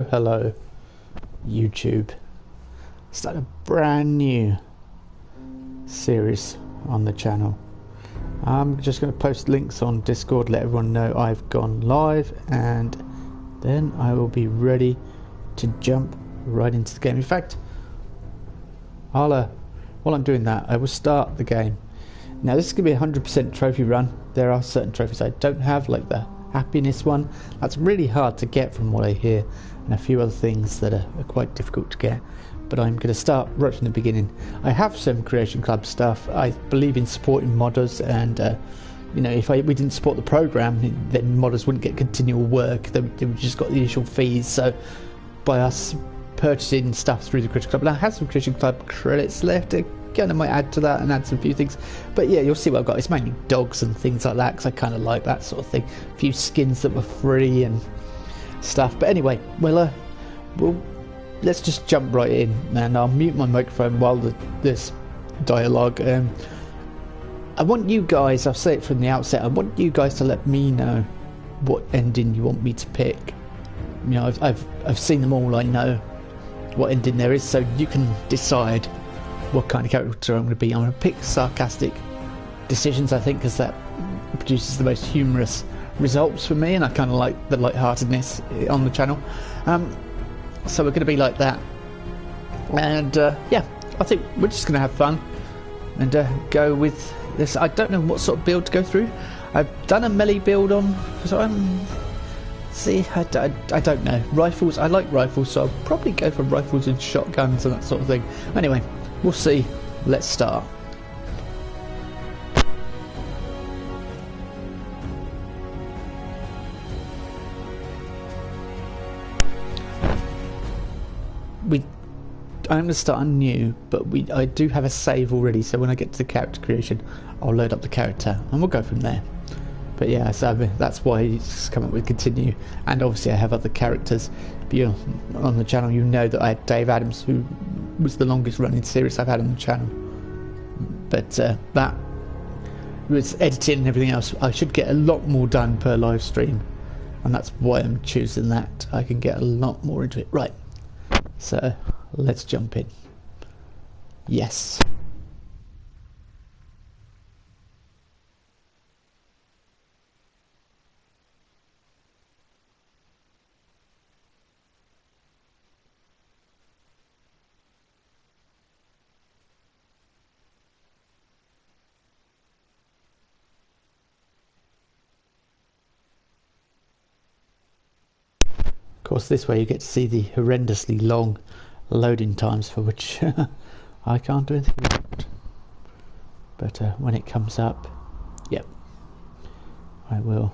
Hello, YouTube. Start a brand new series on the channel. I'm just going to post links on Discord, let everyone know I've gone live, and then I will be ready to jump right into the game. In fact, while I'm doing that, I will start the game. Now, this is going to be a 100% trophy run. There are certain trophies I don't have, like the happiness one. That's really hard to get from what I hear, and a few other things that are quite difficult to get. But I'm going to start right from the beginning. I have some Creation Club stuff. I believe in supporting modders, and you know, if we didn't support the program, then modders wouldn't get continual work. They would just got the initial fees. So by us purchasing stuff through the Creation Club, and I have some Creation Club credits left. Again, I might add to that and add some few things, but yeah, you'll see what I've got. It's mainly dogs and things like that, because I kind of like that sort of thing. A few skins that were free and stuff. But anyway, well, let's just jump right in, and I'll mute my microphone while this dialogue. I want you guys, I'll say it from the outset, I want you guys to let me know what ending you want me to pick. You know, I've seen them all. I know what ending there is, so you can decide what kind of character I'm going to be. I'm going to pick sarcastic decisions, I think, because that produces the most humorous results for me, and I kind of like the lightheartedness on the channel. So we're going to be like that, and yeah, I think we're just going to have fun and go with this. I don't know what sort of build to go through. I've done a melee build on, so I don't know. Rifles, I like rifles, so I'll probably go for rifles and shotguns and that sort of thing. Anyway, we'll see. Let's start. I'm going to start anew, but I do have a save already, so when I get to the character creation, I'll load up the character and we'll go from there. But yeah, so that's why it's come up with continue, and obviously I have other characters. But you're on the channel, you know that I had Dave Adams, who was the longest running series I've had on the channel. But that was editing and everything else. I should get a lot more done per live stream, and that's why I'm choosing that. I can get a lot more into it. Right, so let's jump in. Yes. Of course, this way you get to see the horrendously long loading times, for which I can't do anything about. But when it comes up, yep, I will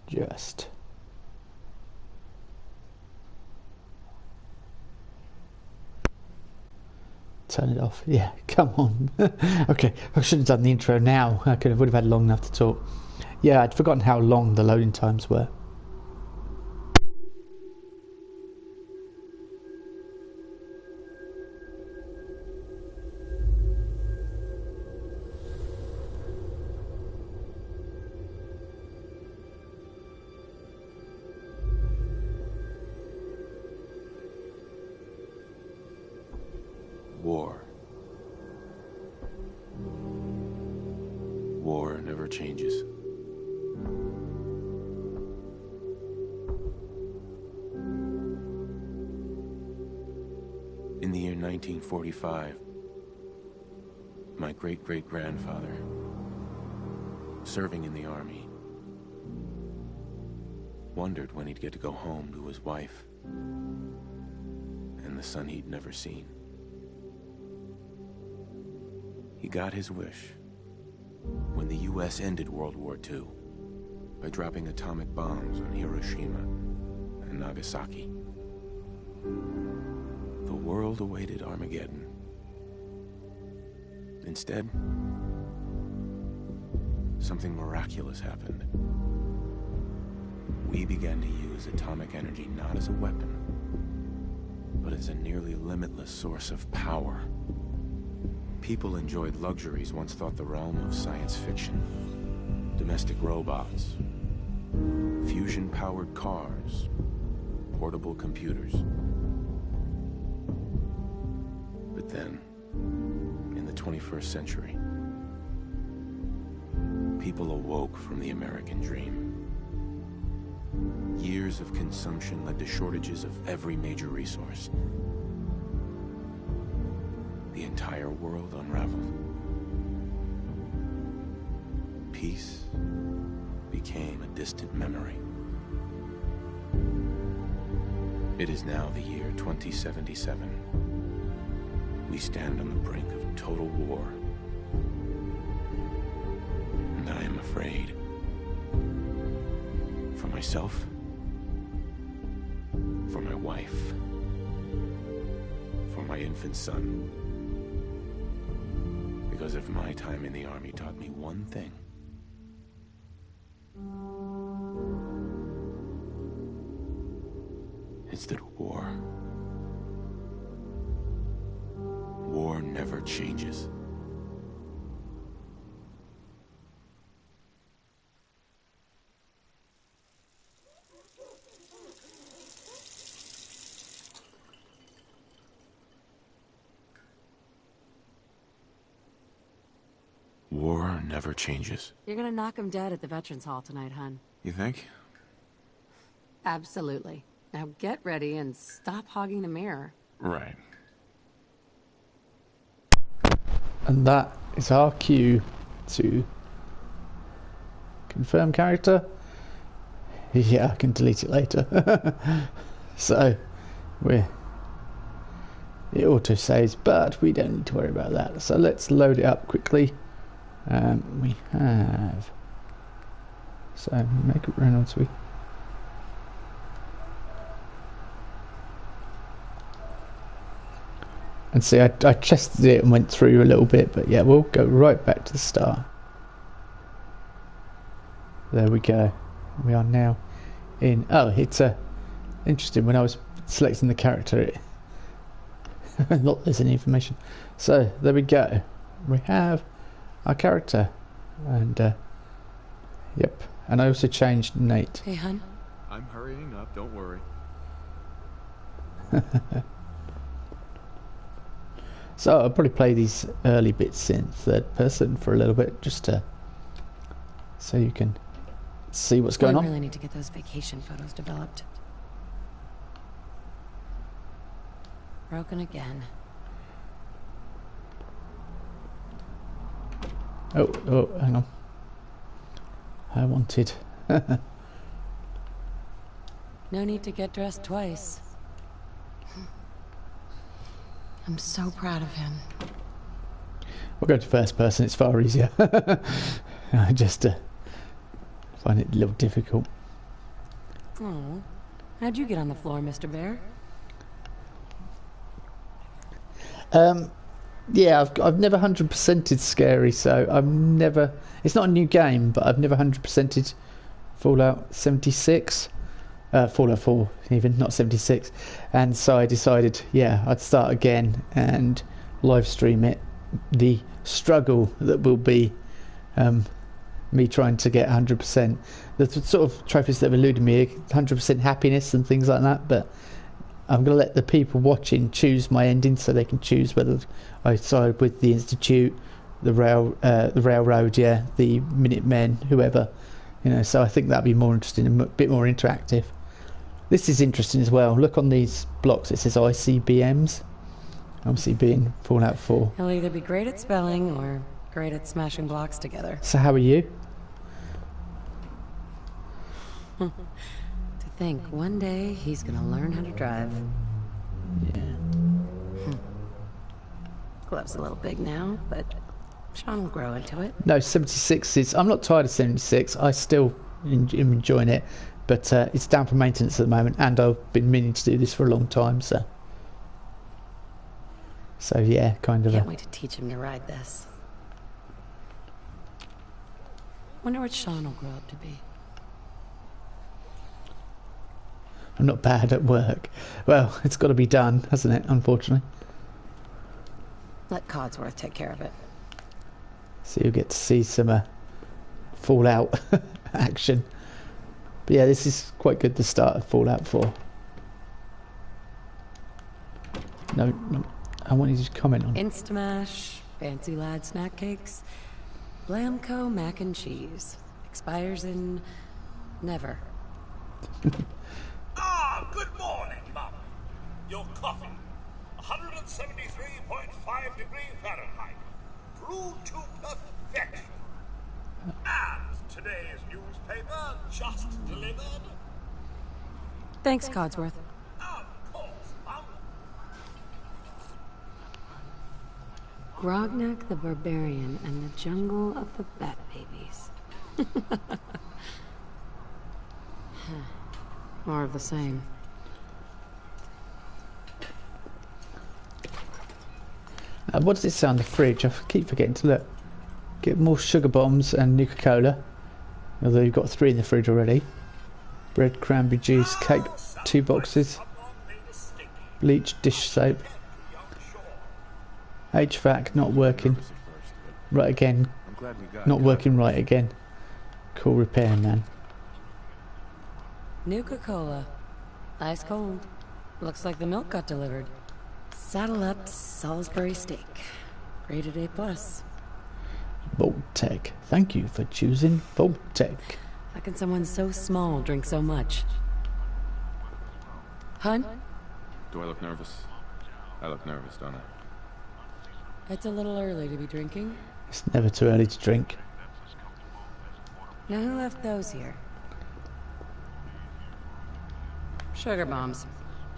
just turn it off. Yeah, come on. Okay, I should have done the intro now. Would have had long enough to talk. Yeah, I'd forgotten how long the loading times were. War. War never changes. In the year 1945, my great-great-grandfather, serving in the army, wondered when he'd get to go home to his wife and the son he'd never seen. He got his wish when the U.S. ended World War II by dropping atomic bombs on Hiroshima and Nagasaki. The world awaited Armageddon. Instead, something miraculous happened. We began to use atomic energy not as a weapon, but as a nearly limitless source of power. People enjoyed luxuries once thought the realm of science fiction. Domestic robots, high-powered cars, portable computers. But then, in the 21st century, people awoke from the American dream. Years of consumption led to shortages of every major resource. The entire world unraveled. Peace became a distant memory. It is now the year 2077. We stand on the brink of total war. And I am afraid. For myself, for my wife, for my infant son. Because if my time in the army taught me one thing, it's that war never changes. War never changes. You're gonna knock him dead at the Veterans Hall tonight, hun. You think? Absolutely. Now get ready and stop hogging the mirror. Right. And that is our cue to confirm character. Yeah, I can delete it later. So it auto saves, but we don't need to worry about that. So let's load it up quickly. We have Meg Reynolds. And see, I tested it and went through a little bit, but yeah, we'll go right back to the start. There we go. We are now in. Oh, it's interesting. When I was selecting the character, it not there's any information. So there we go. We have our character, and yep. And I also changed Nate. Hey, hun. I'm hurrying up. Don't worry. So I'll probably play these early bits in third person for a little bit, just to so you can see what's going on. I really need to get those vacation photos developed. Broken again. Oh, hang on. I wanted. No need to get dressed twice. I'm so proud of him. We'll go to first person, it's far easier. I just find it a little difficult. Oh, how'd you get on the floor, Mr. Bear? Yeah, I've never 100%ed Scary, so I've never. It's not a new game, but I've never 100%ed Fallout 76. Fallout 4 even, not 76. And so I decided, yeah, I'd start again and live stream it. The struggle that will be me trying to get 100%. The sort of trophies that have eluded me, 100% happiness and things like that, but I'm going to let the people watching choose my ending, so they can choose whether I side with the Institute, the railroad, yeah, the Minutemen, whoever, you know. So I think that'd be more interesting and a bit more interactive. This is interesting as well. Look on these blocks, it says ICBMs. Obviously being Fallout 4. He'll either be great at spelling or great at smashing blocks together. So how are you? To think one day he's gonna learn how to drive. Yeah. Glove's a little big now, but Sean will grow into it. No, 76 is. I'm not tired of 76. I still am enjoying it, but it's down for maintenance at the moment, and I've been meaning to do this for a long time. So yeah, kind of. Can't wait to teach him to ride this. Wonder what Sean will grow up to be. I'm not bad at work. Well, it's got to be done, hasn't it? Unfortunately. Let Codsworth take care of it. So you'll get to see some Fallout action. But yeah, this is quite good, the start of Fallout 4. No, I want you to comment on it. Instamash, Fancy Lad snack cakes, Blamco mac and cheese. Expires in... never. Good morning, Mum. Your coffee. 173.5 degrees Fahrenheit. Brewed to perfection. And today's newspaper just delivered. Thanks, Codsworth. Of course, Mum. Grognak the Barbarian and the Jungle of the Bat Babies. More of the same. What does it say on the fridge? I keep forgetting to look. Get more sugar bombs and Nuka-Cola. Although you've got 3 in the fridge already. Bread, cranberry juice, cake, 2 boxes. Bleach, dish soap. HVAC, not working. Right again. Not working right again. Cool repairman. Nuka-Cola. Ice cold. Looks like the milk got delivered. Saddle up Salisbury steak. Rated A+. Vault-Tec. Thank you for choosing Vault-Tec. How can someone so small drink so much? Hun? Do I look nervous? I look nervous, don't I? It's a little early to be drinking. It's never too early to drink. Now who left those here? Sugar bombs.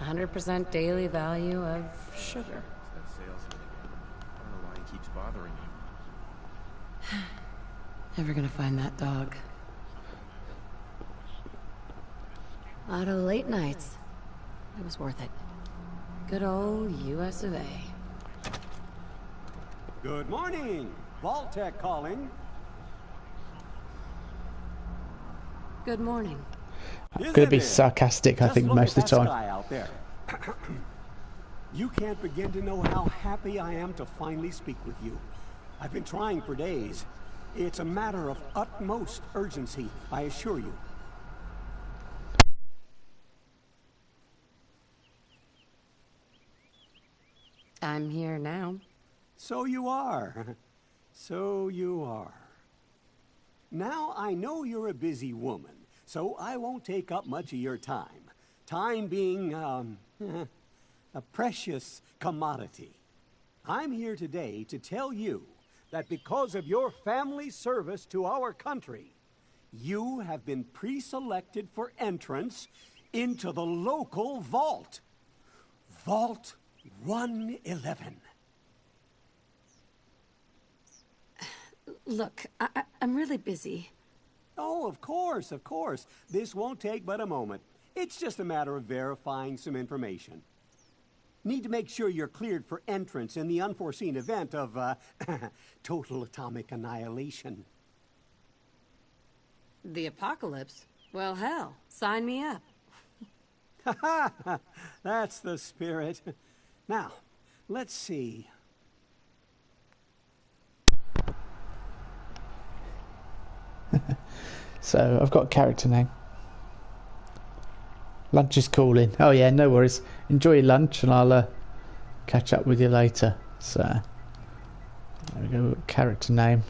100% daily value of sugar. It's that salesman again. I don't know why he keeps bothering you. Never gonna find that dog. A lot of late nights. It was worth it. Good old US of A. Good morning. Vault-Tec calling. Good morning. Gonna be sarcastic, I think, most of the time. Out there. You can't begin to know how happy I am to finally speak with you. I've been trying for days. It's a matter of utmost urgency, I assure you. I'm here now. So you are. So you are. Now, I know you're a busy woman, so I won't take up much of your time. Time being, a precious commodity. I'm here today to tell you that because of your family's service to our country, you have been pre-selected for entrance into the local vault. Vault 111. Look, I'm really busy. Oh, of course, of course. This won't take but a moment. It's just a matter of verifying some information. Need to make sure you're cleared for entrance in the unforeseen event of, total atomic annihilation. The apocalypse? Well, hell, sign me up. That's the spirit. Now, let's see. So, I've got a character name. Lunch is calling. Oh yeah, no worries. Enjoy your lunch and I'll catch up with you later. So, there we go, character name.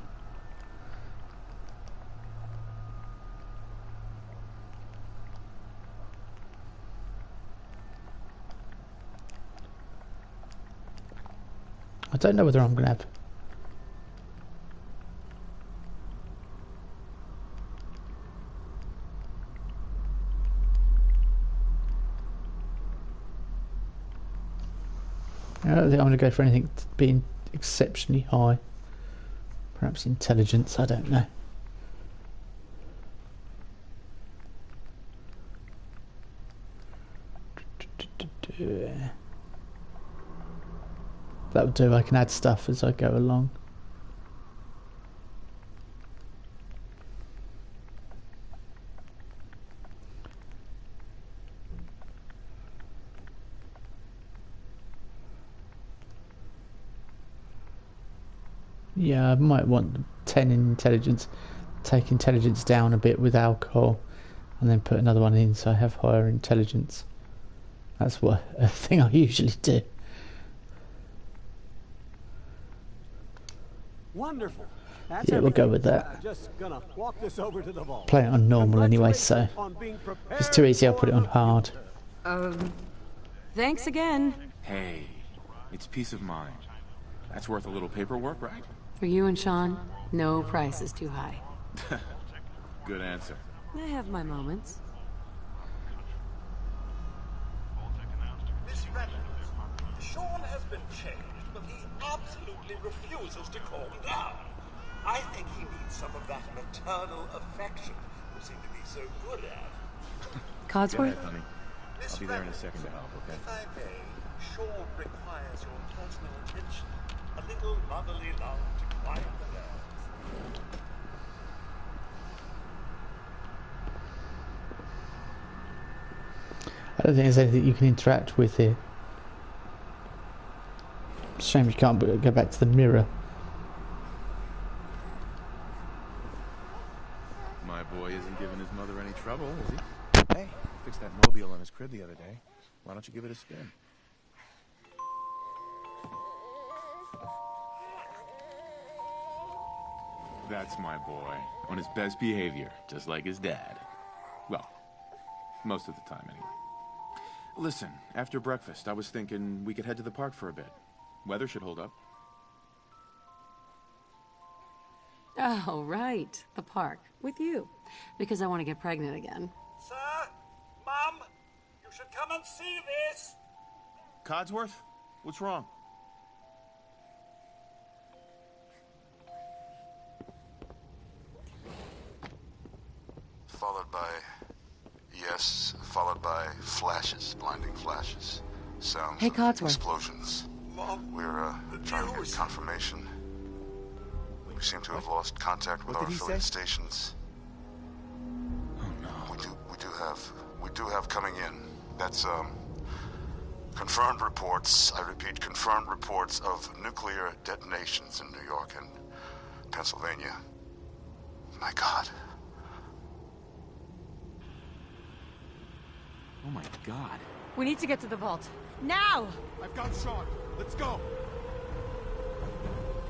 I don't know whether I'm going to have... I don't think I'm going to go for anything being exceptionally high. Perhaps intelligence, I don't know. That'll do, I can add stuff as I go along. Yeah, I might want 10 in intelligence. Take intelligence down a bit with alcohol. and then put another one in so I have higher intelligence. That's what a thing I usually do. Wonderful. That's Yeah, we'll go everything. with that. Just gonna walk this over to the vault. Play it on normal anyway, so Congratulations on being prepared if it's too easy, I'll for put it on the hard. future. Thanks again. Hey, it's peace of mind. That's worth a little paperwork, right? For you and Sean, no price is too high. Good answer. I have my moments. Miss Reynolds, Sean has been changed, but he absolutely refuses to calm down. I think he needs some of that maternal affection you seem to be so good at. Go Codsworth? ahead, honey. Miss I'll be there in a Reynolds, second to help, okay? If I may, Sean requires your personal attention. A little motherly love to quiet the nerves. I don't think there's anything you can interact with here. Shame you can't go back to the mirror. My boy isn't giving his mother any trouble, is he? Hey, fixed that mobile in his crib the other day. Why don't you give it a spin? That's my boy. On his best behavior, just like his dad. Well, most of the time, anyway. Listen, after breakfast, I was thinking we could head to the park for a bit. Weather should hold up. Oh, right. The park. With you. Because I want to get pregnant again. Sir, Mum, you should come and see this. Codsworth? What's wrong? Followed by, yes, followed by flashes, blinding flashes. Sounds Hey, of Codsworth. explosions. Mom, We're trying to news. get confirmation. We seem to have lost contact with What our did he affiliate say? stations. Oh, no. We do have coming in. That's confirmed reports. I repeat, confirmed reports of nuclear detonations in New York and Pennsylvania. My God. Oh, my God. We need to get to the vault. Now! I've got Sean. Let's go.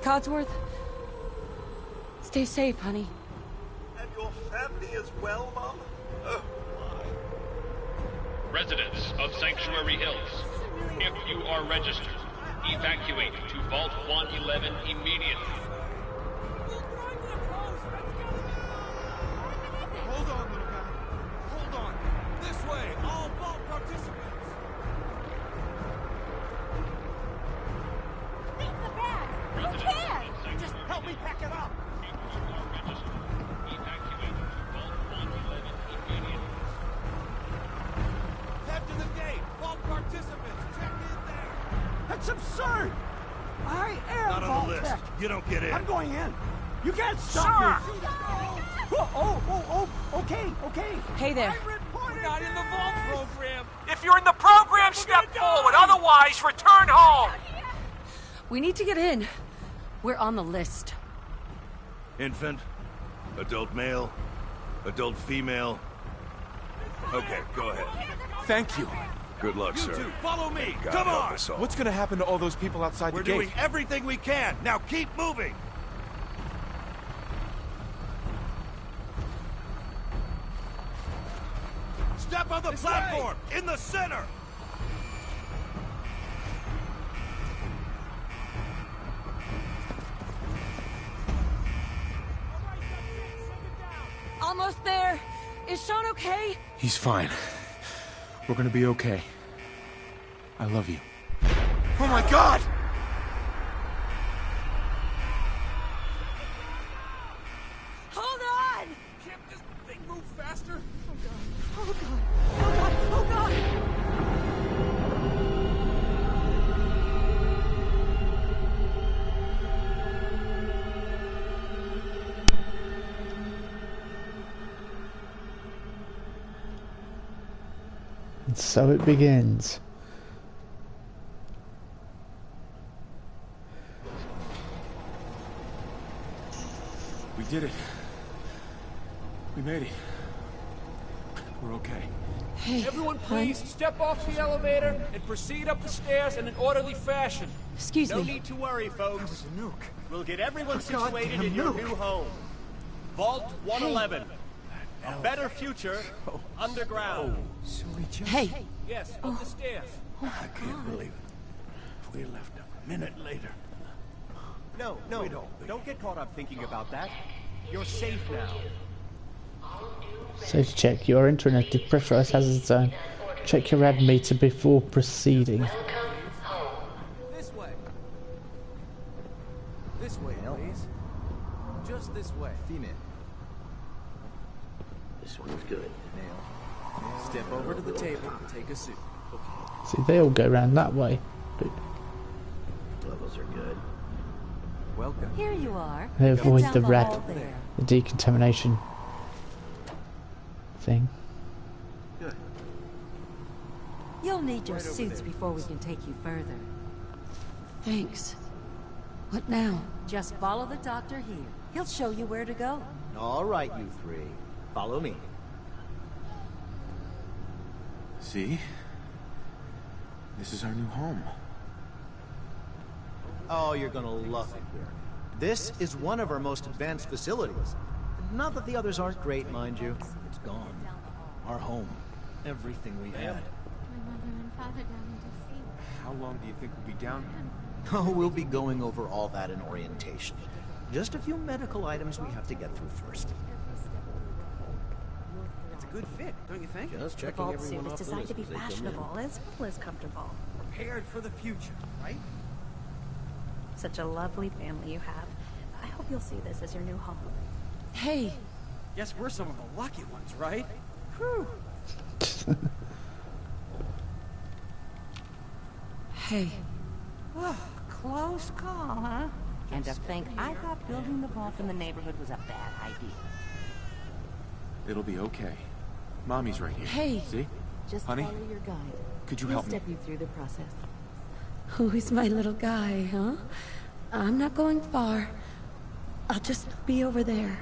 Codsworth? Stay safe, honey. And your family as well, Mum? Oh, my. Residents of Sanctuary Hills, if you are registered, evacuate to Vault 111 immediately. Hold on, little guy. Hold on. This way, all vault participants. Just help me pack it up. If you are registered, evacuate to Vault 111 immediately. Head to the gate. Vault participants, check in there. That's absurd! I am Not on Vault the list. Tech. You don't get in. I'm going in. You can't stop me. Okay. Hey there. We're not in the vault program. If you're in the program, step forward. Otherwise, return home. We need to get in. We're on the list. Infant, adult male, adult female. Okay, go ahead. Thank you. Good luck, You sir. two, follow me. God Come help on. us all. What's going to happen to all those people outside We're the gate? doing everything we can. Now keep moving. Step on the platform in the center. Almost there. Is Sean okay? He's fine. We're going to be okay. I love you. Oh, my God! Hold on! Can't this thing move faster? Oh god. Oh god. Oh god. And so it begins. We did it. We made it. We're okay. Hey, Everyone please step off the elevator and proceed up the stairs in an orderly fashion. Excuse No me. need to worry, folks. We'll get everyone situated in your new home. Vault 111. A better future underground. Hey. Yes, up the stairs. I can't believe it. If we left a minute later. No, don't get caught up thinking about that. You're safe now. Safety check. You are entering a depressurized hazard zone. Check your rad meter before proceeding. This way. This way, please. Just this way. Female. This one's good. Male. Step over to the table and take a seat. See, they all go around that way. Levels are good. Welcome. Here you are. They Get avoid down the hall there. the decontamination thing. Good. You'll need your suits before we can take you further. Thanks. What now? Just follow the doctor here. He'll show you where to go. All right, you three. Follow me. See? This is our new home. Oh, you're gonna love it here. This is one of our most advanced facilities. Not that the others aren't great, mind you. It's gone. Our home. Everything we had. My mother and father down in D.C. How long do you think we'll be down here? Oh, we'll be going over all that in orientation. Just a few medical items we have to get through first. It's a good fit, don't you think? Just The checking vault suit everyone is off the designed list to be as they come in. fashionable as well as comfortable. Prepared for the future, right? Such a lovely family you have. I hope you'll see this as your new home. Hey. Guess we're some of the lucky ones, right? Whew. Hey. Close call, huh? And to think I thought building the vault in the neighborhood was a bad idea. It'll be okay. Mommy's right here. Hey. See? Just Honey? follow your guide. Could you He'll help me? step you through the process. Who's my little guy, huh? I'm not going far. I'll just be over there.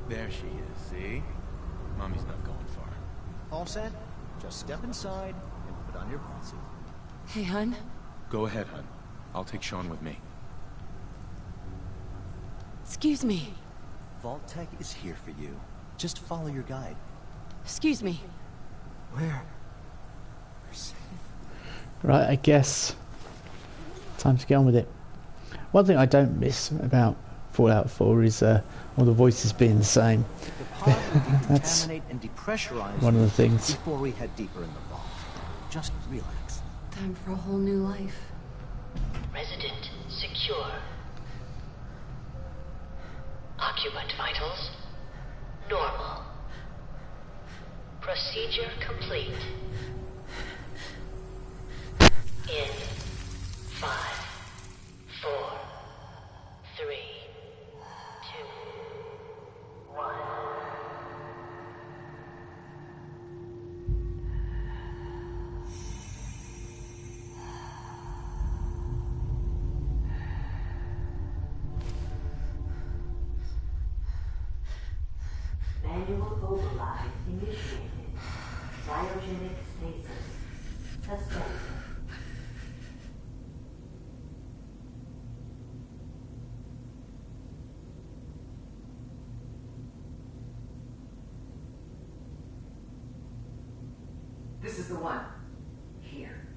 There she is, see? Mommy's not going far. All set? Just step inside and put on your vault suit. Hey, hun. Go ahead, hon. I'll take Sean with me. Excuse me. Vault Tech is here for you. Just follow your guide. Excuse me. Where? Right, I guess time to get on with it. One thing I don't miss about Fallout 4 is all the voices being the same. The pod will That's decontaminate and depressurize one of the things. before we head deeper in the vault. Just relax. Time for a whole new life. Resident secure. Occupant vitals normal. Procedure complete. In 5, 4, 3, 2, 1. Manual override initiated. Cryogenic stasis suspended. This is the one. Here.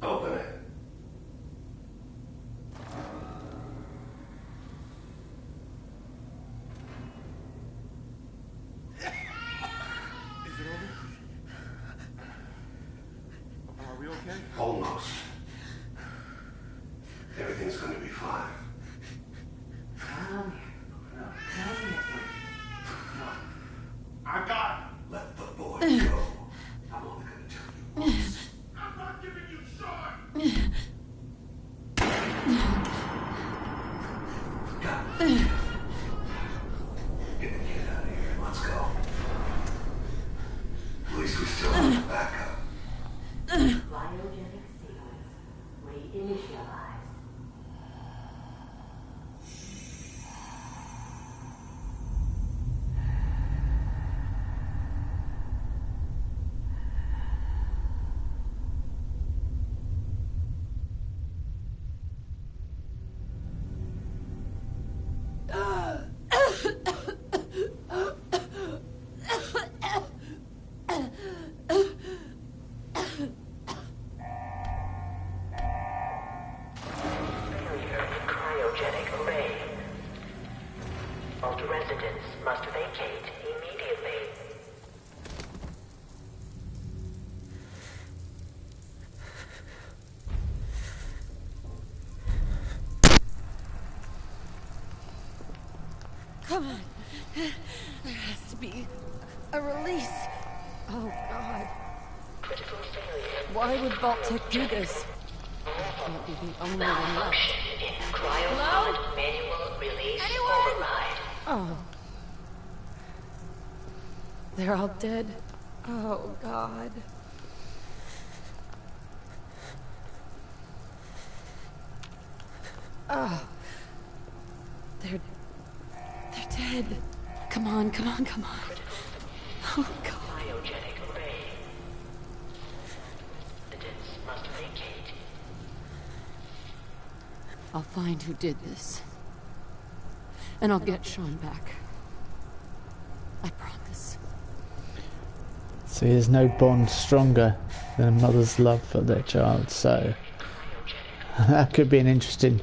Open it. Are we okay? Almost. Everything's gonna be fine. Come here. Come here. I got it. Let the boy go. I'm only gonna tell you once. I'm not giving you Sean! Got it. Get the kid out of here and let's go. At least we still have a backup. Cryogenic sequence residents must vacate immediately. Come on. There has to be a release. Oh, God. Critical failure. Why would Vault-Tec do this? I can't be the only one left. In cryo-pod manual release override. Oh. They're all dead. Oh, God. Oh. They're dead. Come on, come on, come on. Oh, God. Cryogenic array. Residents must vacate. I'll find who did this. And I'll get Sean back. I promise. See, there's no bond stronger than a mother's love for their child, so that could be an interesting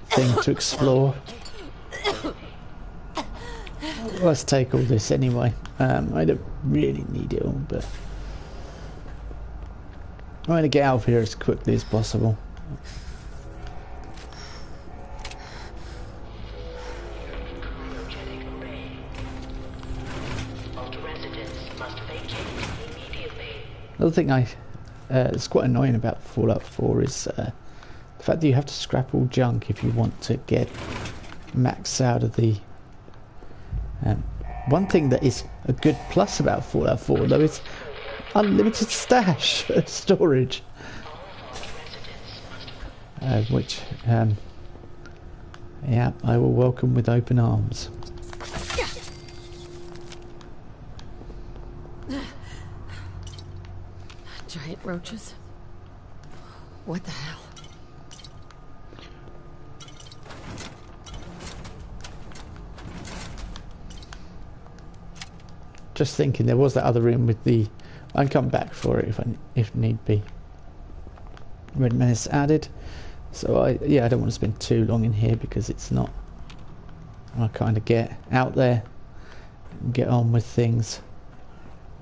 thing to explore. Let's take all this anyway. I don't really need it all, but I'm going to get out of here as quickly as possible. Another thing it's quite annoying about Fallout 4 is the fact that you have to scrap all junk if you want to get max out of the... one thing that is a good plus about Fallout 4 though is unlimited stash storage, which yeah, I will welcome with open arms. Giant roaches? What the hell? Just thinking, there was that other room with the... I'll come back for it if need be. Red Menace added. So I don't want to spend too long in here because it's not... I kind of get out there and get on with things.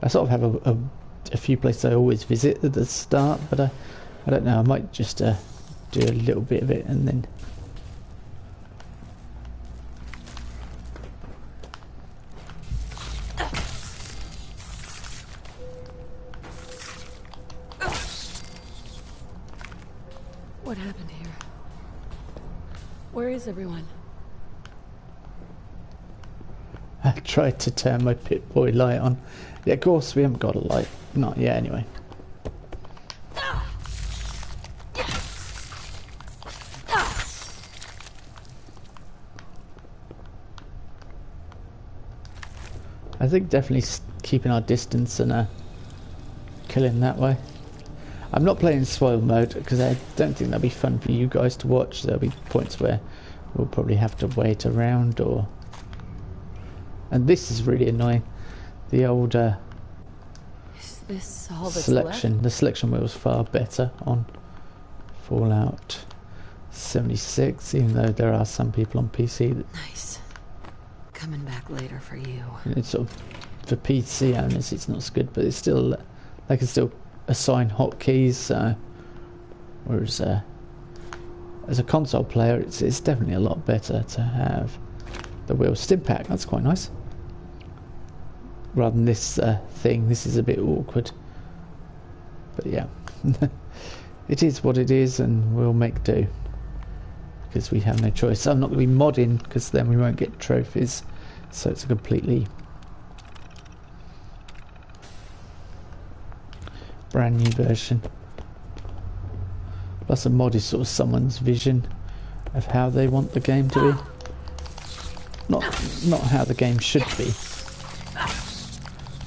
I sort of have a few places I always visit at the start, but I don't know, I might just do a little bit of it and then... What happened here? Where is everyone? I tried to turn my Pip-Boy light on. Yeah, of course we haven't got a light. Not yet, anyway. I think definitely keeping our distance and killing that way. I'm not playing spoil mode because I don't think that'll be fun for you guys to watch. There'll be points where we'll probably have to wait around or... And this is really annoying. The old is this all that's selection. left? The selection wheel was far better on Fallout 76, even though there are some people on PC that... Nice. Coming back later for you. It's sort of... For PC owners it's not as good, but it's still... They can still assign hotkeys, whereas as a console player it's definitely a lot better to have the wheel stim pack. That's quite nice rather than this thing. This is a bit awkward, but yeah. It is what it is and we'll make do because we have no choice. I'm not going to be modding because then we won't get trophies, so it's a completely brand new version. Plus a mod is sort of someone's vision of how they want the game to be. Not how the game should be.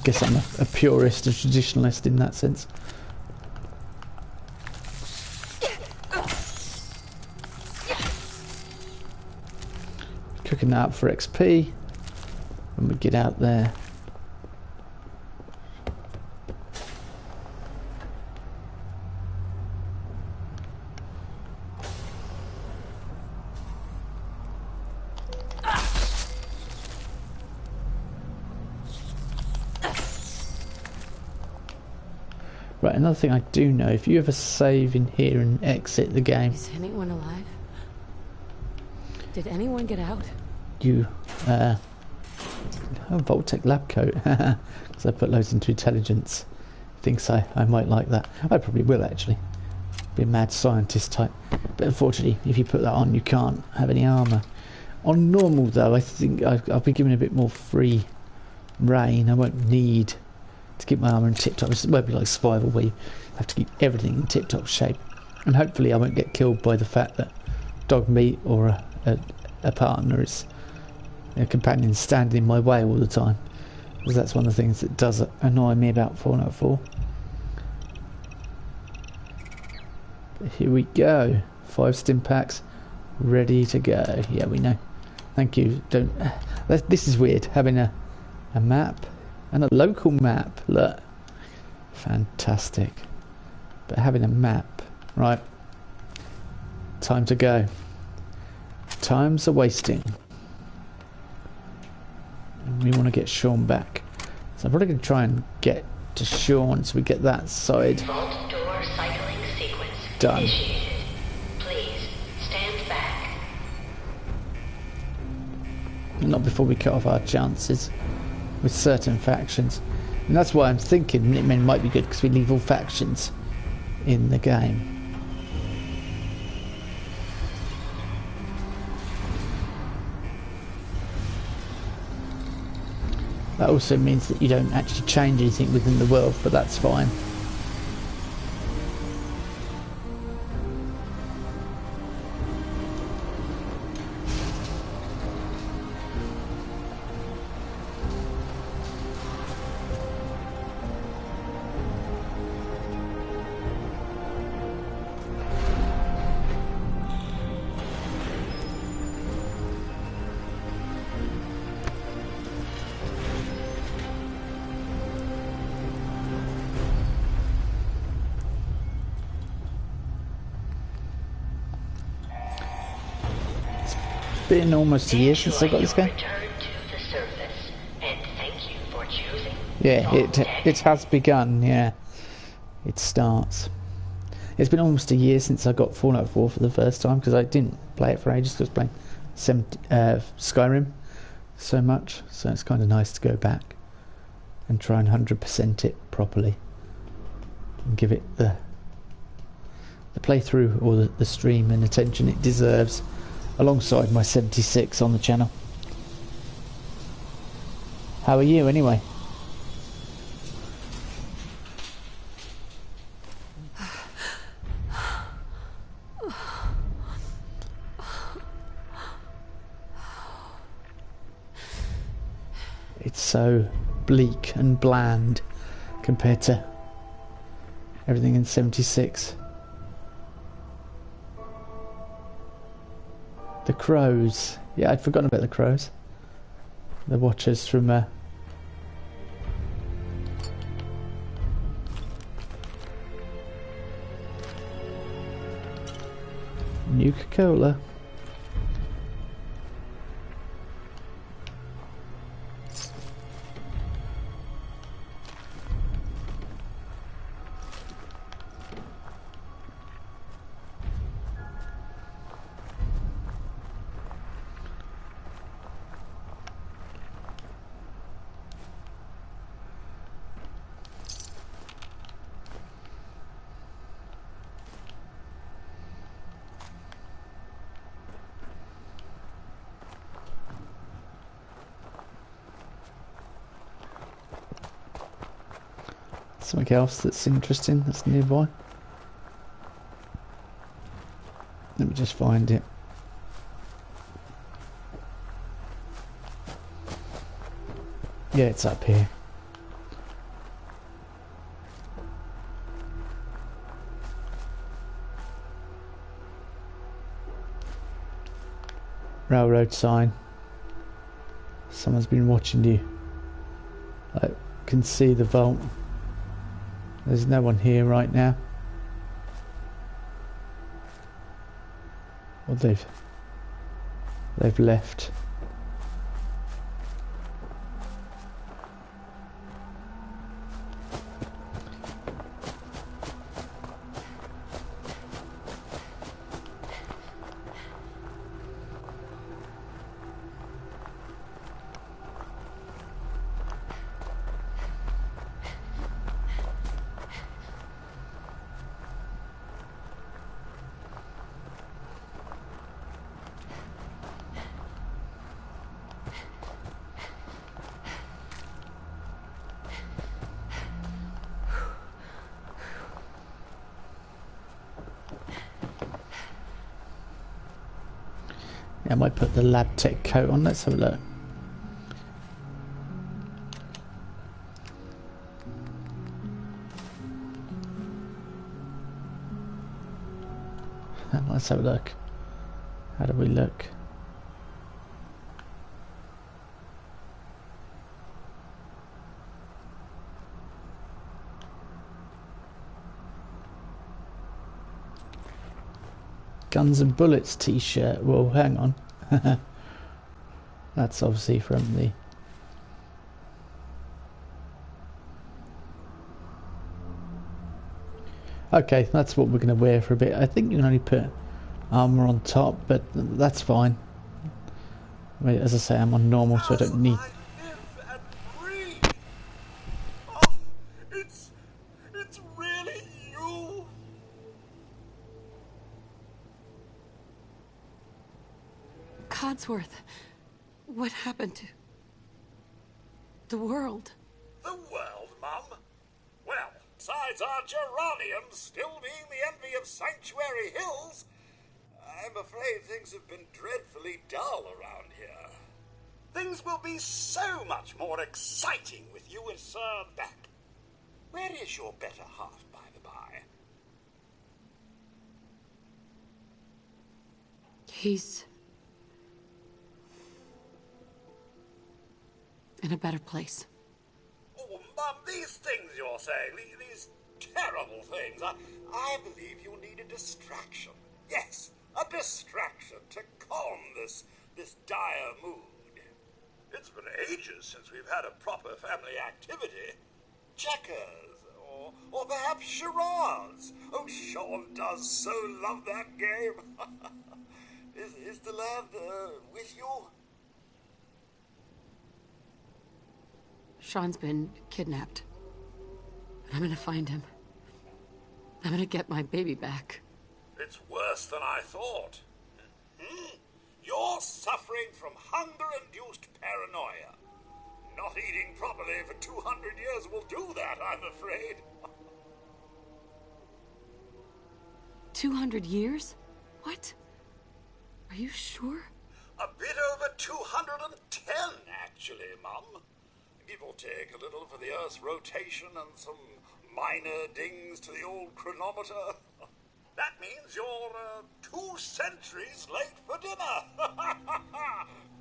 Guess I'm a purist, a traditionalist in that sense. Cooking that up for XP when we get out there. Right, another thing I do know, if you ever save in here and exit the game... Is anyone alive? Did anyone get out? You, Voltec lab coat, because I put loads into intelligence. Thinks I might like that. I probably will, actually. Be a mad scientist type. But unfortunately, if you put that on, you can't have any armour. On normal, though, I think I'll be given a bit more free reign. I won't need to keep my armour in tip-top. It won't be like survival where you have to keep everything in tip-top shape. And hopefully I won't get killed by the fact that dog meat or a partner is a companion standing in my way all the time. Because that's one of the things that does annoy me about Fallout 4. But here we go. 5 stim packs ready to go. Yeah, we know. Thank you. This is weird, having a map and a local map. Look, fantastic. But having a map, right? Time to go. Time's a wasting. And we want to get Sean back, so I'm probably going to try and get to Sean so we get that side Vault door cycling sequence done. Initiated. Please stand back. Not before we cut off our chances with certain factions, and that's why I'm thinking Minutemen might be good, because we leave all factions in the game. That also means that you don't actually change anything within the world, but that's fine. Been almost a year since I got this game. Yeah, it has begun. Yeah, it starts. It's been almost a year since I got Fallout 4 for the first time, because I didn't play it for ages. I was playing Skyrim so much, so it's kind of nice to go back and try and 100% it properly and give it the playthrough or the stream and attention it deserves, alongside my 76 on the channel. How are you anyway? It's so bleak and bland compared to everything in 76. The crows. Yeah, I'd forgotten about the crows. The watchers from Nuka-Cola. Something else that's interesting that's nearby. Let me just find it. Yeah, it's up here. Railroad sign. Someone's been watching you. I can see the vault. There's no one here right now. Well, they've left. I might put the lab tech coat on. Let's have a look. Let's have a look. How do we look? Guns and Bullets t-shirt. Well, hang on. That's obviously from the... Okay, that's what we're going to wear for a bit. I think you can only put armour on top, but that's fine. Wait, as I say, I'm on normal, so I don't need... It's really you. Codsworth, what happened to the world? The world, Mum? Well, besides our geraniums still being the envy of Sanctuary Hills, I'm afraid things have been dreadfully dull around here. Things will be so much more exciting with you and Sir back. Where is your better half, by the by? He's in a better place. Oh, Mum, these things you're saying, these terrible things, I believe you need a distraction. Yes, a distraction to calm this dire mood. It's been ages since we've had a proper family activity. Checkers, or perhaps charades. Oh, Sean does so love that game. Is the lad with you? Sean's been kidnapped. I'm gonna find him. I'm gonna get my baby back. It's worse than I thought. You're suffering from hunger-induced paranoia. Not eating properly for 200 years will do that, I'm afraid. 200 years? What? Are you sure? A bit over 210, actually, Mum. Give or take a little for the Earth's rotation and some minor dings to the old chronometer. That means you're 2 centuries late for dinner.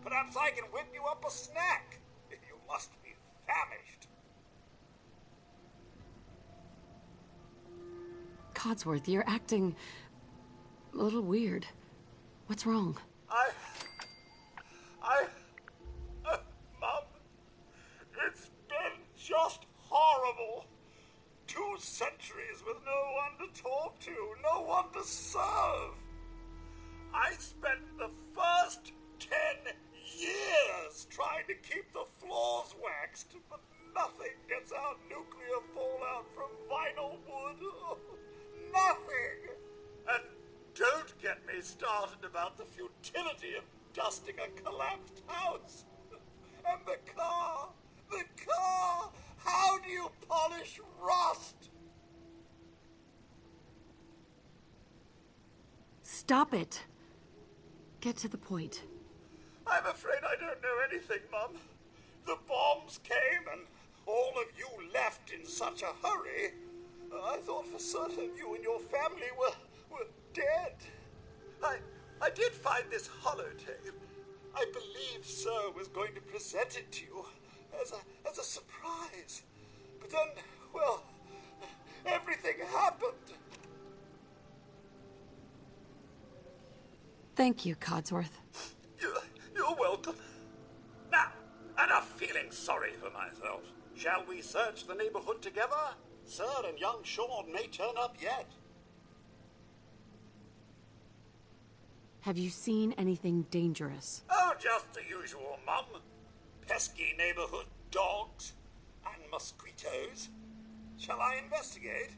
Perhaps I can whip you up a snack. You must be famished. Codsworth, you're acting a little weird. What's wrong? Mum, it's been just horrible. 2 centuries with no one to talk to, no one to serve. I spent the first 10 years trying to keep the floors waxed, but nothing gets out nuclear fallout from vinyl wood. Oh, nothing. And don't get me started about the futility of dusting a collapsed house. And the car. How do you polish rust? Stop it. Get to the point. I'm afraid I don't know anything, Mum. The bombs came and all of you left in such a hurry. I thought for certain you and your family were dead. I did find this holotape. I believe Sir was going to present it to you as a surprise. But then, well, everything happened. Thank you, Codsworth. You're welcome. Now, enough feeling sorry for myself. Shall we search the neighborhood together? Sir and young Sean may turn up yet. Have you seen anything dangerous? Oh, just the usual, Mum. Pesky neighborhood dogs and mosquitoes. Shall I investigate?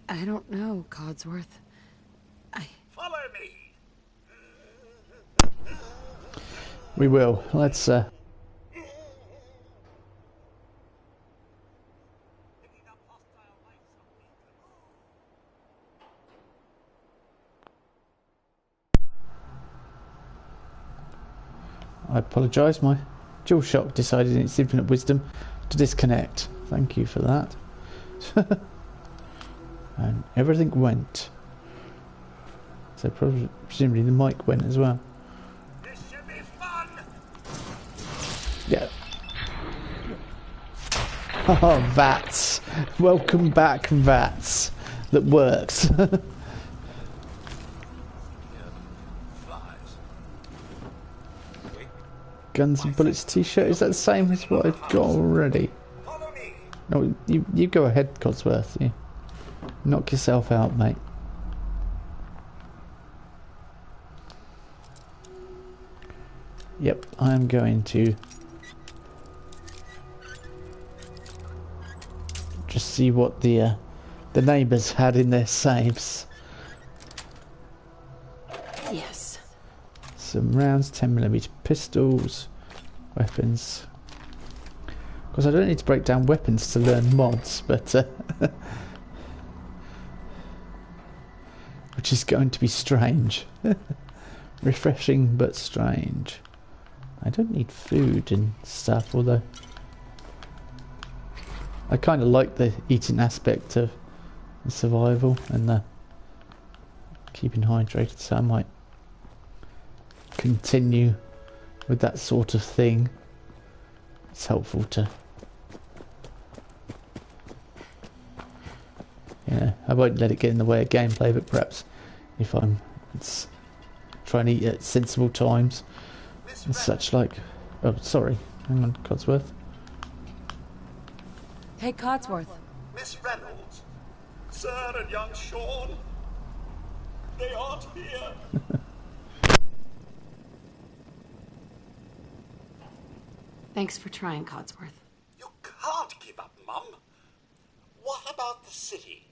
I don't know, Codsworth. Follow me. We will. Let's I apologise. My DualShock decided in its infinite wisdom to disconnect. Thank you for that. And everything went. So presumably the mic went as well. This should be fun. Yeah. Oh, VATS. Welcome back, VATS. That works. Guns and Bullets t-shirt. Is that the same as what I've got already? No, you go ahead, Codsworth. You knock yourself out, mate. Yep, I'm going to just see what the neighbours had in their saves. Yes. Some rounds, 10mm pistols, weapons. Of course, I don't need to break down weapons to learn mods, but which is going to be strange. Refreshing but strange. I don't need food and stuff, although I kind of like the eating aspect of the survival and the keeping hydrated, so I might continue with that sort of thing. It's helpful to, I won't let it get in the way of gameplay, but perhaps if I'm trying to eat at sensible times and such like. Oh, sorry, hang on, Codsworth. Hey, Codsworth. Miss Reynolds, Sir and young Sean, they aren't here. Thanks for trying, Codsworth. You can't give up, Mum. What about the city?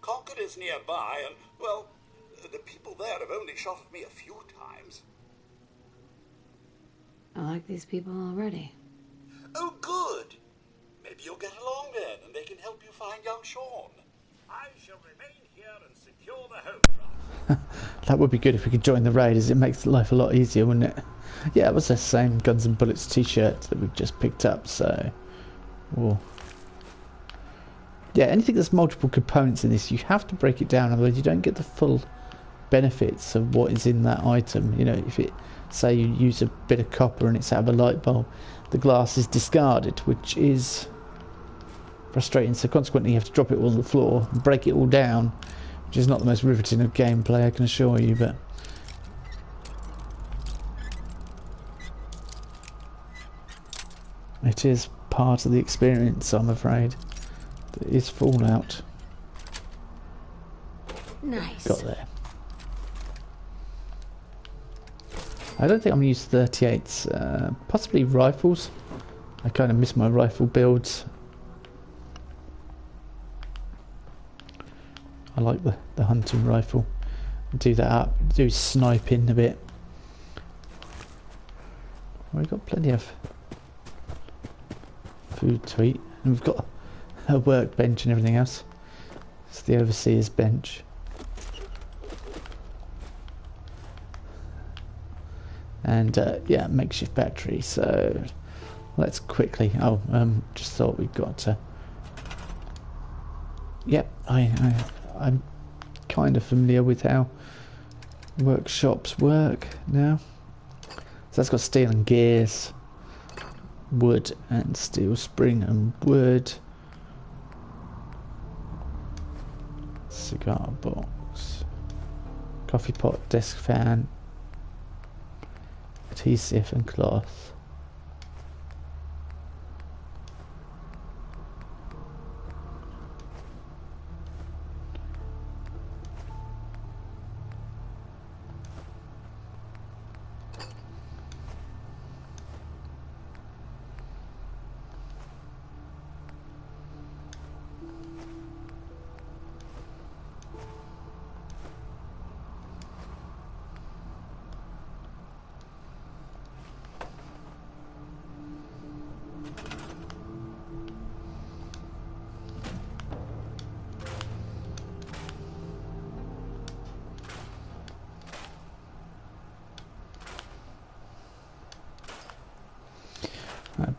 Concord is nearby, and, well, the people there have only shot at me a few times. I like these people already. Oh, good. Maybe you'll get along then, and they can help you find young Sean. I shall remain here and secure the home front. That would be good if we could join the raid, as it makes life a lot easier, wouldn't it? Yeah, it was the same Guns and Bullets t-shirt that we've just picked up, so... Whoa. Yeah, anything that's multiple components in this, you have to break it down, otherwise you don't get the full benefits of what is in that item. You know, if it, say you use a bit of copper and it's out of a light bulb, the glass is discarded, which is frustrating, so consequently you have to drop it all on the floor and break it all down, which is not the most riveting of gameplay, I can assure you, but... it is part of the experience, I'm afraid. It is Fallout. Nice. Got there. I don't think I'm going to use 38s. Possibly rifles. I kind of miss my rifle builds. I like the hunting rifle. Do that up. Do sniping a bit. We've got plenty of food to eat, and we've got a workbench and everything else. It's the overseer's bench. And yeah, makeshift battery. So let's quickly. Just thought we'd got to. Yep, I'm kind of familiar with how workshops work now. So that's got steel and gears, wood and steel spring and wood, cigar box, coffee pot, desk fan, adhesive and cloth.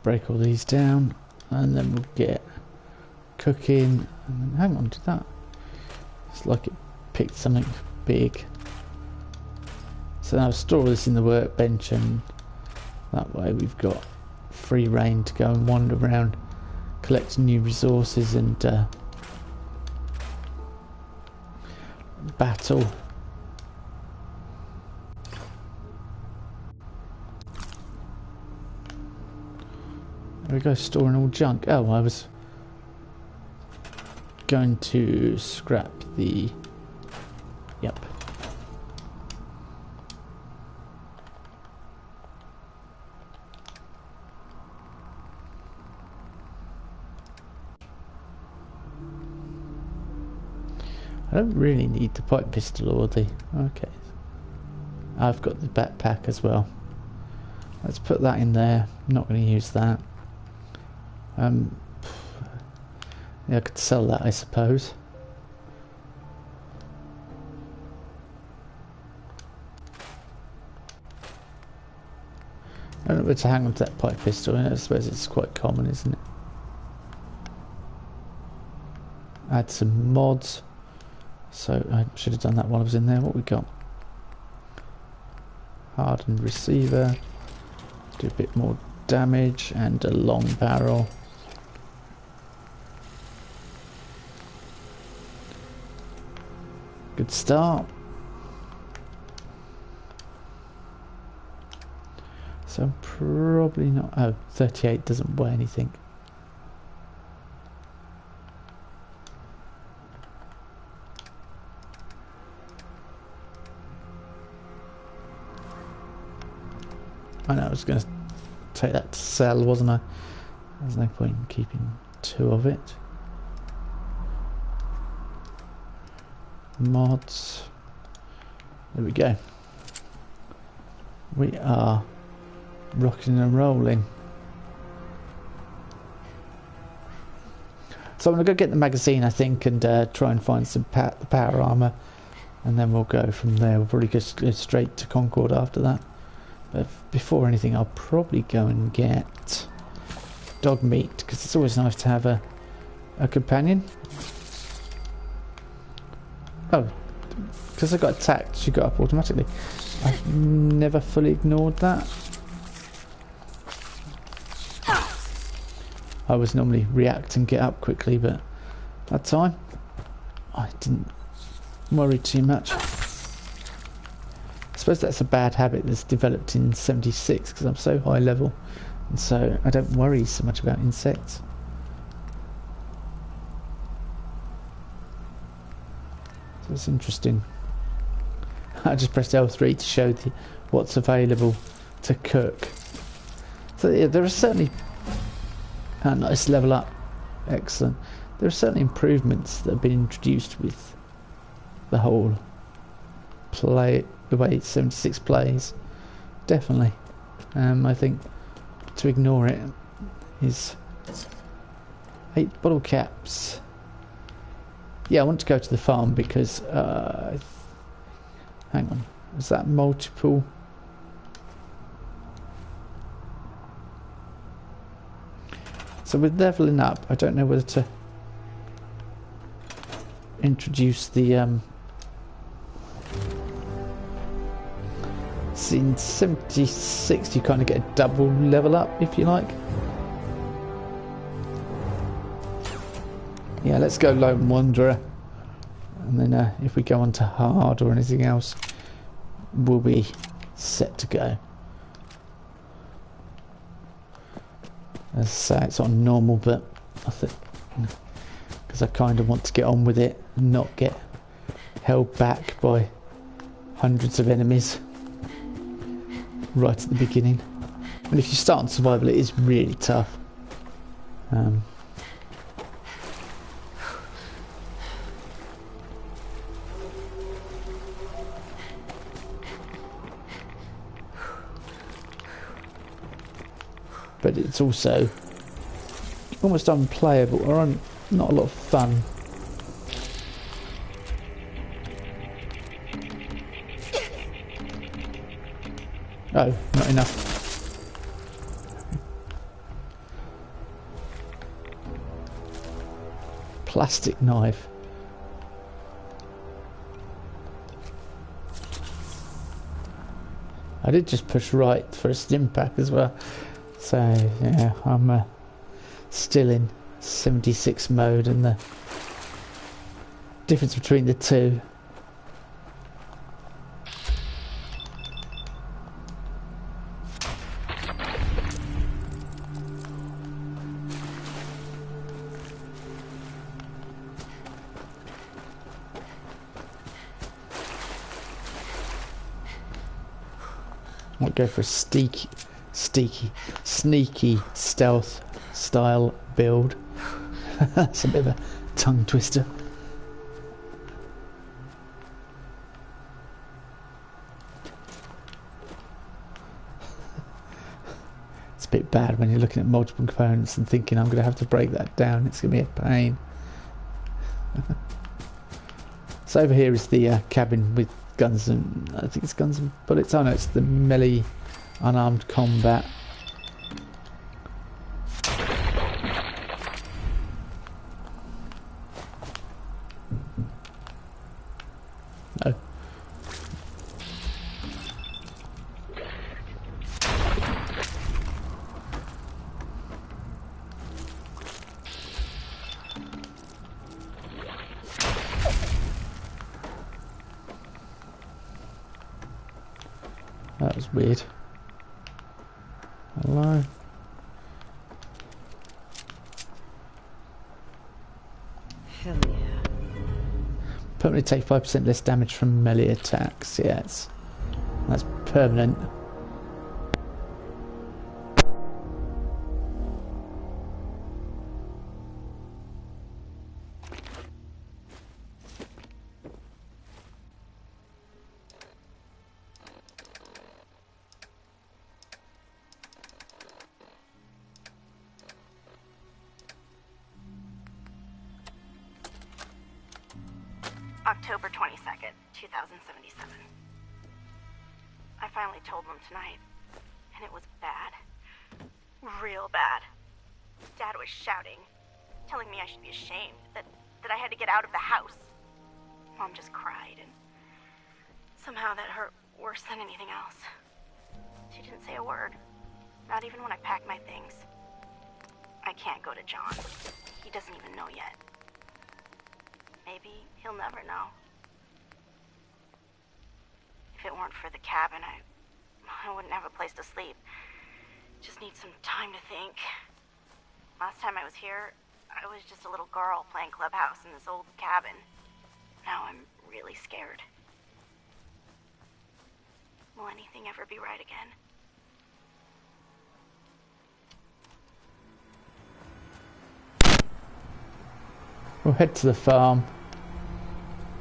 Break all these down, and then we'll get cooking. And then, hang on to that. It's like it picked something big. So now I'll store this in the workbench, and that way we've got free reign to go and wander around, collect new resources, and battle. There we go, storing all junk. Oh, I was going to scrap the... Yep. I don't really need the pipe pistol or the... Okay. I've got the backpack as well. Let's put that in there. I'm not going to use that. Yeah, I could sell that, I suppose. I don't know where to hang on to that pipe pistol. I suppose it's quite common, isn't it? Add some mods. So I should have done that while I was in there. What we got? Hardened receiver. Do a bit more damage and a long barrel. Good start. So I'm probably not... Oh, 38 doesn't weigh anything. I know I was going to take that to sell, wasn't I? There's no point in keeping 2 of it. Mods. There we go. We are rocking and rolling. So I'm going to go get the magazine, I think, and try and find some power armor, and then we'll go from there. We'll probably go straight to Concord after that. But before anything, I'll probably go and get dog meat, because it's always nice to have a companion. Oh, because I got attacked, she got up automatically. I've never fully ignored that. I was normally react and get up quickly, but that time I didn't worry too much. I suppose that's a bad habit that's developed in 76 because I'm so high level, and so I don't worry so much about insects. So it's interesting. I just pressed L3 to show what's available to cook. So yeah, there are certainly... nice, level up. Excellent. There are certainly improvements that have been introduced with the whole play, the way 76 plays. Definitely. I think to ignore it is 8 bottle caps. Yeah, I want to go to the farm because hang on, is that multiple? So with leveling up, I don't know whether to introduce the see, in 76 you kind of get a double level up, if you like. Yeah, let's go Lone Wanderer, and then if we go on to hard or anything else, we'll be set to go. As I say, it's on normal, but I think because I kind of want to get on with it and not get held back by hundreds of enemies right at the beginning. And if you start on survival, it is really tough. But it's also almost unplayable, or not a lot of fun. Oh, not enough. plastic knife. I did just push right for a stim pack as well. So yeah, I'm still in 76 mode, and the difference between the two. Might go for a sneaky stealth style build. That's a bit of a tongue twister. It's a bit bad when you're looking at multiple components and thinking I'm going to have to break that down. It's going to be a pain. So over here is the cabin with guns and, I think it's guns and bullets. Oh no, it's the melee unarmed combat. No. That was weird. Hello. Hell yeah. Permanently take 5% less damage from melee attacks. Yes, that's permanent. October 22nd, 2077. I finally told them tonight, and it was bad. Real bad. Dad was shouting, telling me I should be ashamed, that I had to get out of the house. Mom just cried, and somehow that hurt worse than anything else. She didn't say a word, not even when I packed my things. I can't go to John. He doesn't even know yet. Maybe he'll never know. If it weren't for the cabin, I wouldn't have a place to sleep. Just need some time to think. Last time I was here, I was just a little girl playing clubhouse in this old cabin. Now I'm really scared. Will anything ever be right again? We'll head to the farm,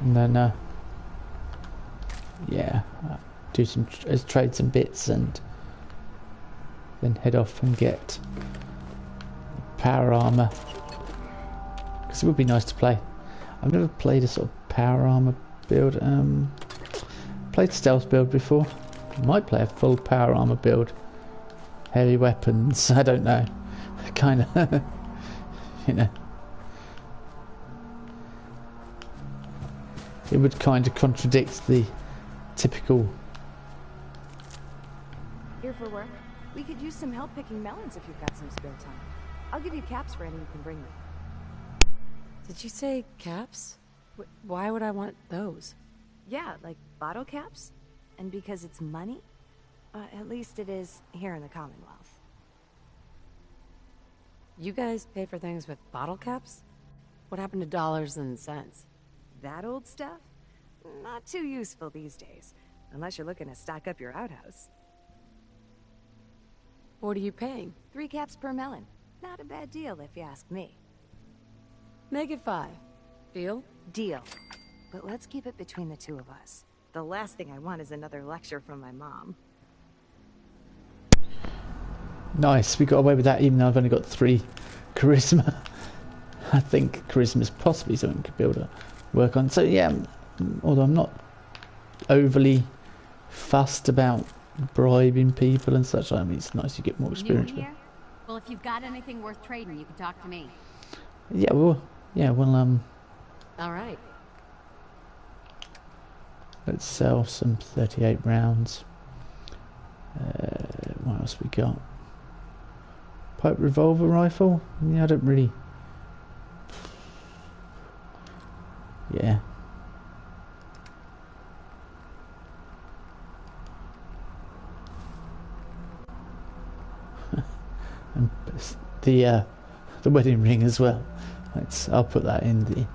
and then yeah, do some trade some bits, and then head off and get power armor, because it would be nice to play. I've never played a sort of power armor build. Played stealth build before. Might play a full power armor build. Heavy weapons. I don't know. Kind of, you know. It would kind of contradict the typical. Here for work? We could use some help picking melons if you've got some spare time. I'll give you caps for any you can bring me. Did you say caps? Why would I want those? Yeah, like bottle caps. And because it's money? At least it is here in the Commonwealth. You guys pay for things with bottle caps? What happened to dollars and cents? That old stuff? Not too useful these days. Unless you're looking to stock up your outhouse. What are you paying? 3 caps per melon. Not a bad deal if you ask me. Make it 5. Deal? Deal. But let's keep it between the two of us. The last thing I want is another lecture from my mom. Nice, we got away with that even though I've only got 3 charisma. I think charisma is possibly something to build a work on. So yeah, although I'm not overly fussed about bribing people and such, I mean it's nice to get more experience. New here? Well, if you've got anything worth trading, you can talk to me. Yeah, we'll Yeah, well, All right. let's sell some 38 rounds. What else we got? Pipe revolver rifle? Yeah, I don't really... Yeah. And the wedding ring as well. I'll put that in the...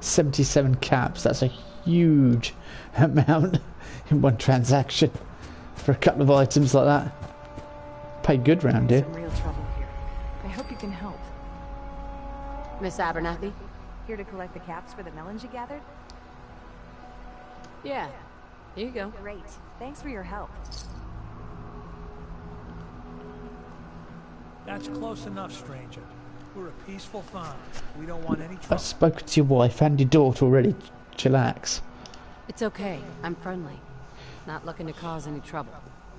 $77 caps. That's a huge amount in one transaction for a couple of items like that. Paid good round here. Some real trouble here. I hope you can help. Miss Abernathy? Here to collect the caps for the melons you gathered? Yeah. Here you go. Great. Thanks for your help. That's close enough, stranger. We're a peaceful farm. We don't want any trouble. I've spoken to your wife and your daughter already. Chillax. It's okay. I'm friendly. Not looking to cause any trouble.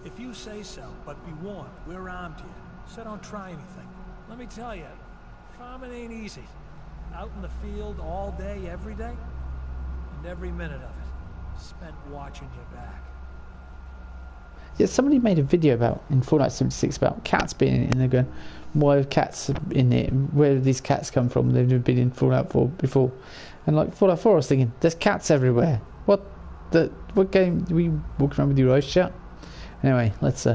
If you say so, but be warned, we're armed here. So don't try anything. Let me tell you, farming ain't easy. Out in the field all day, every day, and every minute of it spent watching your back. Yeah, somebody made a video about in Fallout 76 about cats being in it, and they're going, why are cats in it? Where do these cats come from? They've never been in Fallout 4 before. And like Fallout 4, I was thinking, there's cats everywhere. What game do we walk around with your eyes shut? Anyway, let's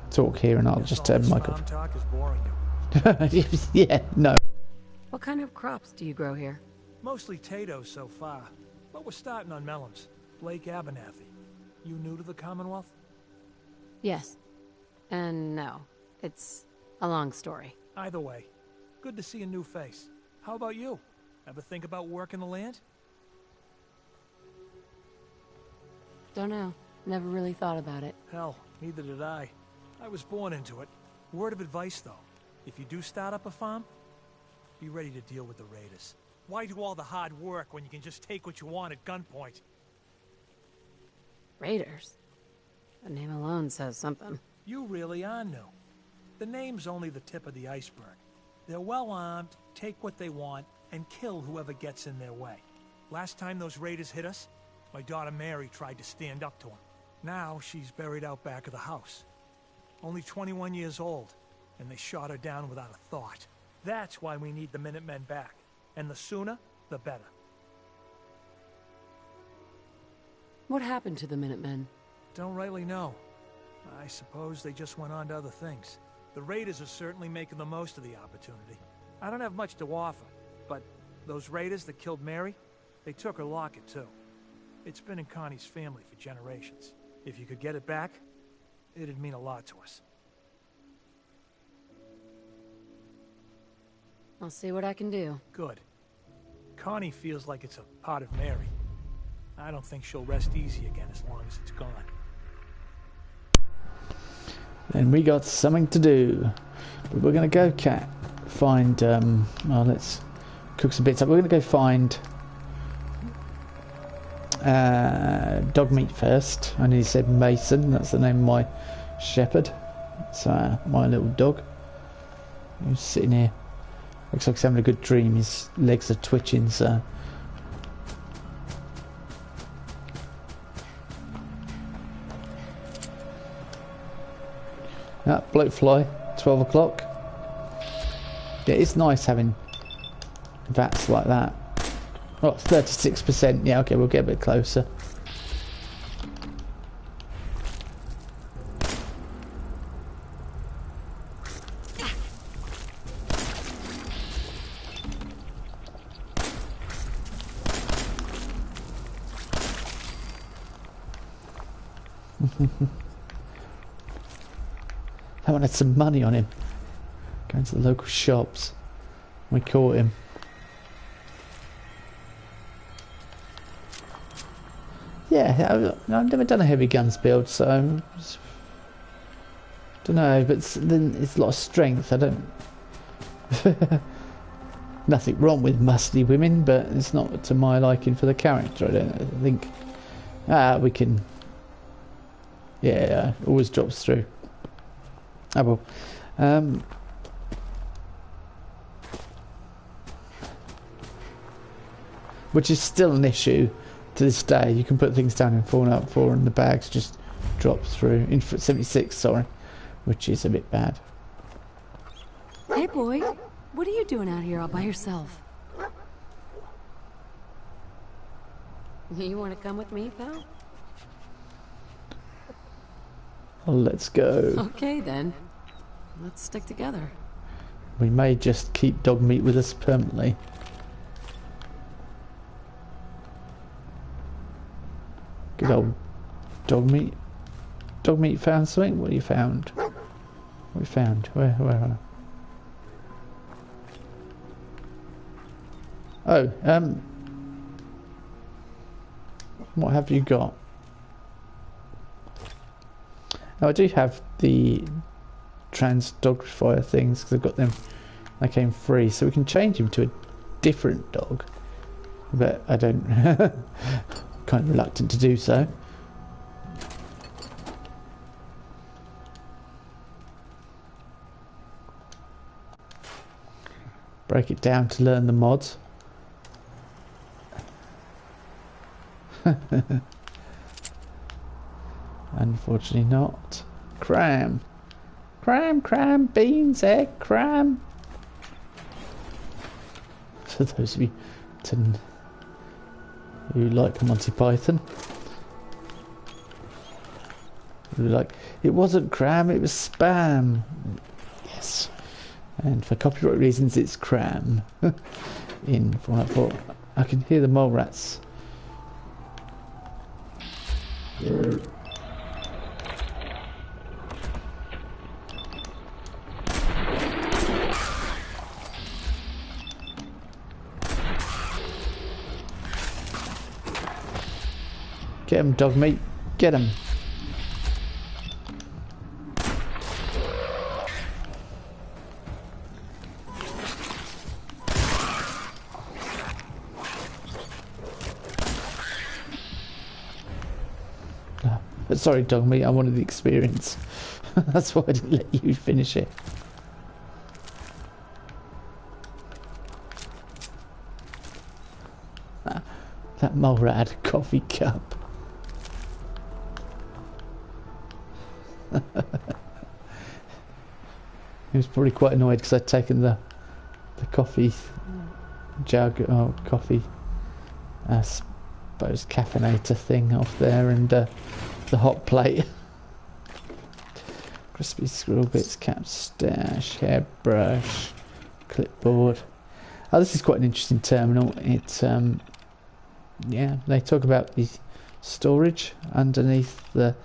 talk here, and I'll just turn Michael. Talk is boring you. Yeah, no. What kind of crops do you grow here? Mostly potatoes so far, but we're starting on melons. Blake Abernathy. You new to the Commonwealth? Yes. And no. It's a long story. Either way, good to see a new face. How about you? Ever think about working the land? Don't know. Never really thought about it. Hell, neither did I. I was born into it. Word of advice, though. If you do start up a farm, be ready to deal with the raiders. Why do all the hard work when you can just take what you want at gunpoint? Raiders? The name alone says something. You really are new. The name's only the tip of the iceberg. They're well armed, take what they want, and kill whoever gets in their way. Last time those raiders hit us, my daughter Mary tried to stand up to them. Now she's buried out back of the house. Only 21 years old, and they shot her down without a thought. That's why we need the Minutemen back. And the sooner, the better. What happened to the Minutemen? Don't rightly know. I suppose they just went on to other things. The raiders are certainly making the most of the opportunity. I don't have much to offer, but those raiders that killed Mary, they took her locket too. It's been in Connie's family for generations. If you could get it back, it'd mean a lot to us. I'll see what I can do. Good. Connie feels like it's a part of Mary. I don't think she'll rest easy again as long as it's gone. And we got something to do. But we're going to go find, well, let's cook some bits up. We're going to go find dog meat first. I nearly said Mason. That's the name of my shepherd. It's my little dog. He's sitting here. Looks like he's having a good dream. His legs are twitching, so... bloke fly, 12 o'clock. Yeah, it's nice having VATs like that. Oh, 36%. Yeah, okay, we'll get a bit closer. That one had some money on him. Going to the local shops. We caught him. Yeah, I've never done a heavy guns build, so... don't know, but then it's a lot of strength. I don't... Nothing wrong with muscly women, but it's not to my liking for the character. I don't think. We can. Yeah, always drops through. Oh well. Which is still an issue to this day. You can put things down in Fallout 4 and the bags just drop through. In 76, sorry. Which is a bit bad. Hey boy, what are you doing out here all by yourself? You want to come with me, pal? Well, let's go. Okay then. Let's stick together. We may just keep dog meat with us permanently. Good old dog meat. Dog meat found something? What have you found? What have you found? Where? Oh, what have you got? Oh, I do have the trans dogrifier things because I've got them. They came free, so we can change him to a different dog. But I don't. Kind of reluctant to do so. Break it down to learn the mods. Unfortunately not. Cram, beans, egg, cram. For those of you who like Monty Python. Like, it wasn't cram, it was spam. Yes. And for copyright reasons, it's cram. In Fallout 4. I can hear the mole rats. Get him, dog meat. Get him. Sorry, dog meat. I wanted the experience. That's why I didn't let you finish it. That mole rat had a coffee cup. He was probably quite annoyed because I'd taken the coffee jug or coffee, I suppose, caffeinator thing off there, and the hot plate. Crispy squirrel bits, cap stash, hairbrush, clipboard. Oh, this is quite an interesting terminal. It's yeah, they talk about the storage underneath and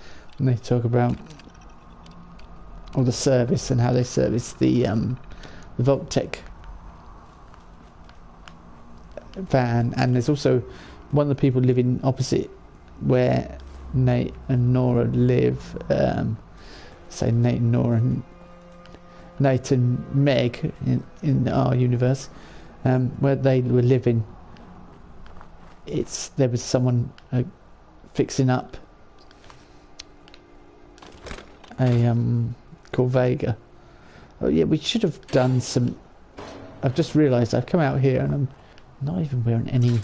they talk about all the service and how they service the Vault-Tec van, and there's also one of the people living opposite where Nate and Nora live. Say Nate and Nora and Nate and Meg in our universe, where they were living. There was someone fixing up a Corvega. Oh yeah, we should have done some. I've just realised I've come out here and I'm not even wearing any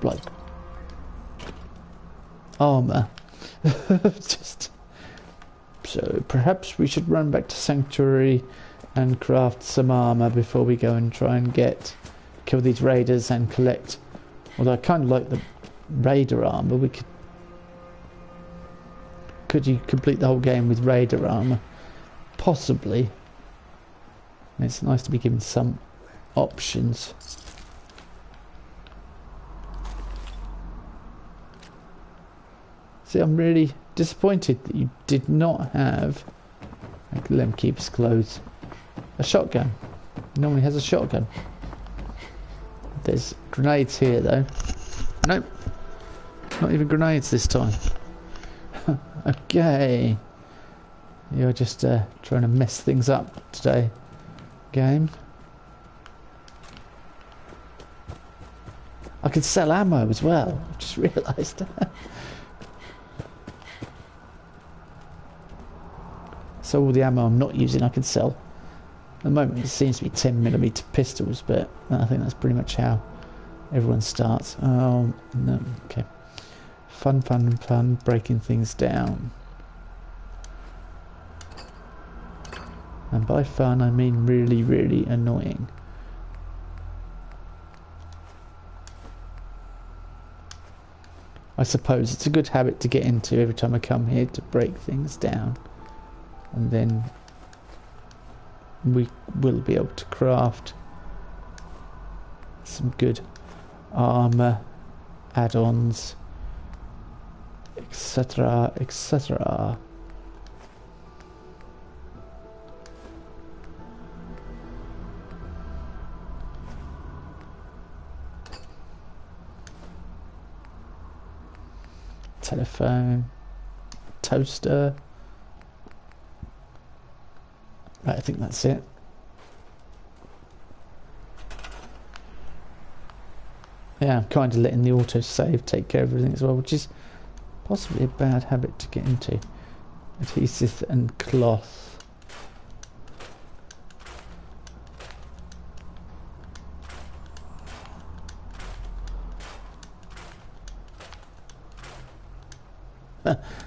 like armour. Just so perhaps we should run back to Sanctuary and craft some armour before we go and try and kill these raiders and collect. Although I kind of like the raider armour. Could you complete the whole game with raider armour? Possibly. And it's nice to be given some options. See, I'm really disappointed that you did not have, let him keep his clothes, a shotgun. He normally has a shotgun. There's grenades here though. Nope, not even grenades this time. Okay, you're just trying to mess things up today, game. I could sell ammo as well. I just realised. So all the ammo I'm not using I can sell. At the moment it seems to be 10mm pistols, but I think that's pretty much how everyone starts. Oh, no, okay. Fun, fun, fun, breaking things down. And by fun I mean really, really annoying. I suppose it's a good habit to get into every time I come here, to break things down. And then we will be able to craft some good armor, add-ons, etc, etc. Telephone, toaster. Right, I think that's it. Yeah, I'm kind of letting the autosave take care of everything as well, which is possibly a bad habit to get into. Adhesive and cloth.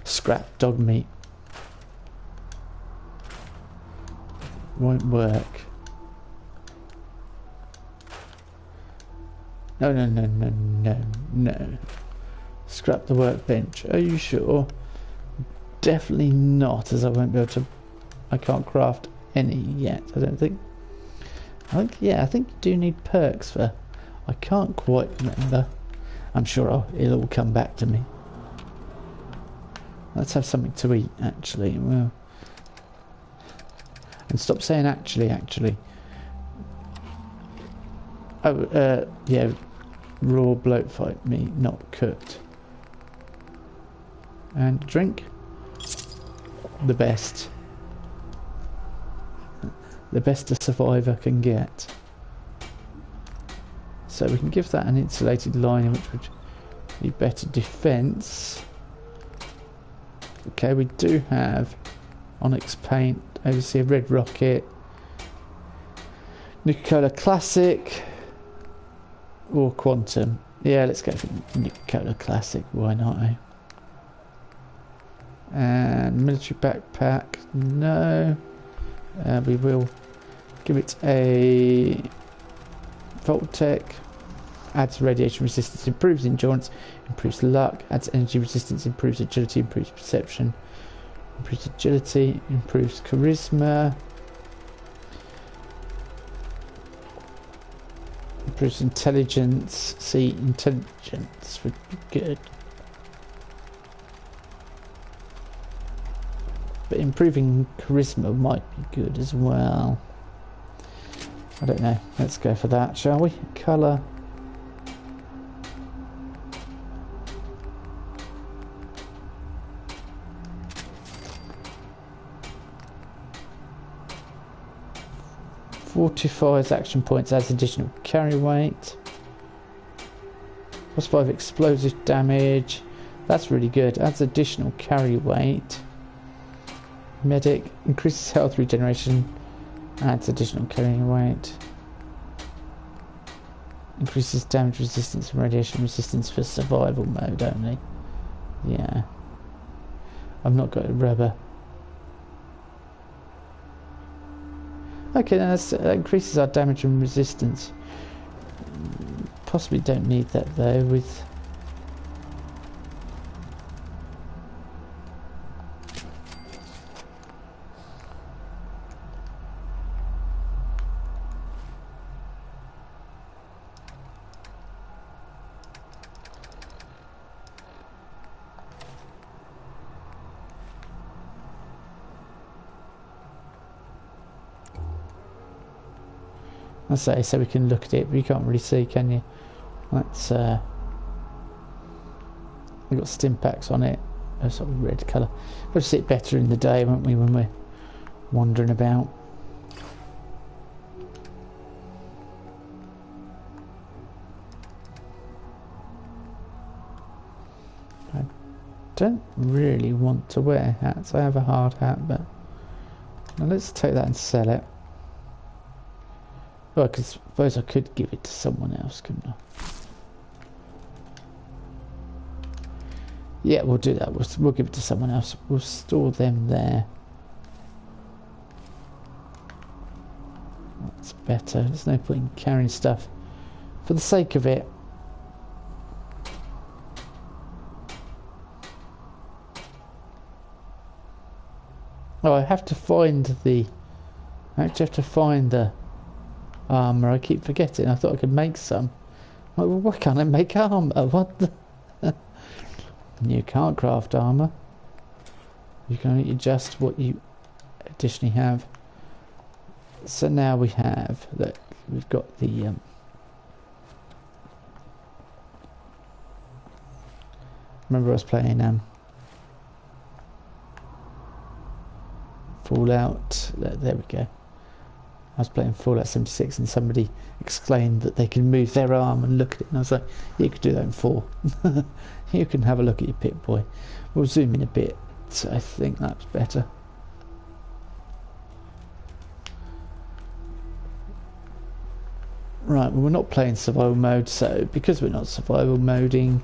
Scrap dog meat. Won't work. No, no, no, no, no, no. Scrap the workbench. Are you sure? Definitely not, as I won't be able to... I can't craft any yet, I don't think. I think you do need perks for... I can't quite remember. I'm sure it'll all come back to me. Let's have something to eat, actually. Well, and stop saying actually. Oh, yeah, raw bloat fight meat, not cooked. And drink. The best. The best a survivor can get. So we can give that an insulated lining, which would be better defense. Okay, we do have onyx paint, overseer red rocket, Nuka-Cola Classic, or Quantum. Yeah, let's go for Nuka-Cola Classic, why not, eh? And military backpack, no. We will give it a Voltec. Adds radiation resistance, improves endurance, improves luck, adds energy resistance, improves agility, improves perception, improves agility, improves charisma, improves intelligence. See, intelligence would be good. But improving charisma might be good as well. I don't know. Let's go for that, shall we? Colour. Fortifies action points, adds additional carry weight. Plus 5 explosive damage. That's really good. Adds additional carry weight. Medic increases health regeneration. Adds additional carrying weight. Increases damage resistance and radiation resistance for survival mode only. Yeah. I've not got a rubber. Okay, then that increases our damage and resistance. Possibly don't need that though with... I say, so we can look at it, but you can't really see, can you? That's we've got stim packs on it, a sort of red colour. We'll see it better in the day, won't we, when we're wandering about. don't really want to wear hats. I have a hard hat, but now let's take that and sell it. Well, I suppose I could give it to someone else, couldn't I? Yeah, we'll do that. We'll give it to someone else. We'll store them there. That's better. There's no point in carrying stuff for the sake of it. Oh, I have to find the... I actually have to find the armour. I keep forgetting. I thought I could make some. Like, well, why can't I make armour? What the... You can't craft armour. You can only adjust what you additionally have. So now we have... Look, we've got the... Remember I was playing... Fallout, there we go. I was playing Fallout 76 and somebody exclaimed that they can move their arm and look at it, and I was like, you could do that in 4. You can have a look at your Pip-Boy. We'll zoom in a bit, so I think that's better. Right, well, we're not playing survival mode, so because we're not survival moding,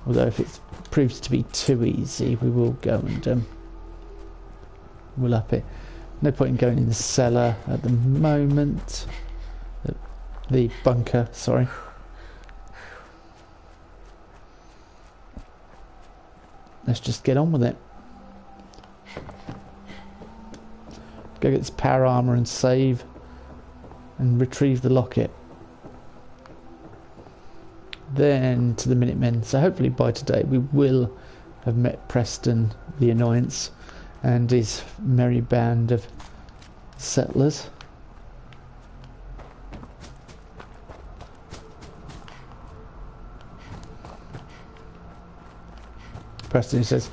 although if it proves to be too easy, we will go and we'll up it. No point in going in the cellar at the moment. The bunker, sorry. Let's just get on with it. Go get this power armor and save and retrieve the locket. Then to the Minutemen. So hopefully by today we will have met Preston the Annoyance and his merry band of settlers. Preston says,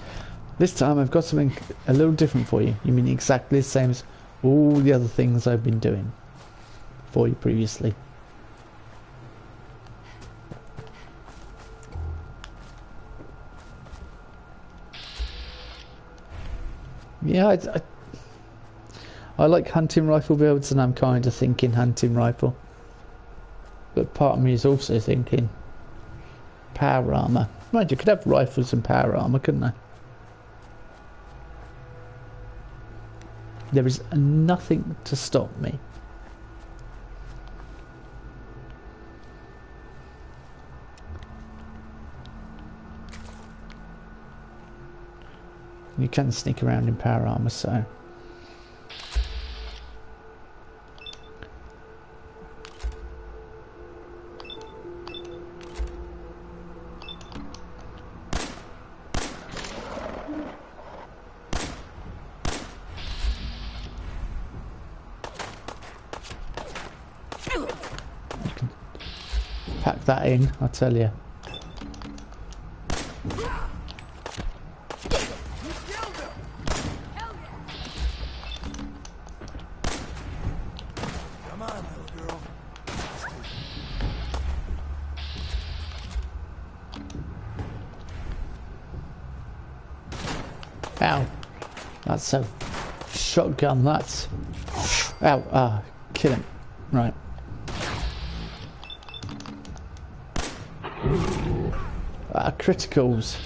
this time I've got something a little different for you. You mean exactly the same as all the other things I've been doing for you previously. Yeah, I like hunting rifle builds, and I'm kind of thinking hunting rifle. But part of me is also thinking power armor. Mind you, could have rifles and power armor, couldn't I? There is nothing to stop me. You can sneak around in power armor, so... You can pack that in, I tell you. Ow. That's a shotgun, that's... Ow, kill him. Right. Criticals.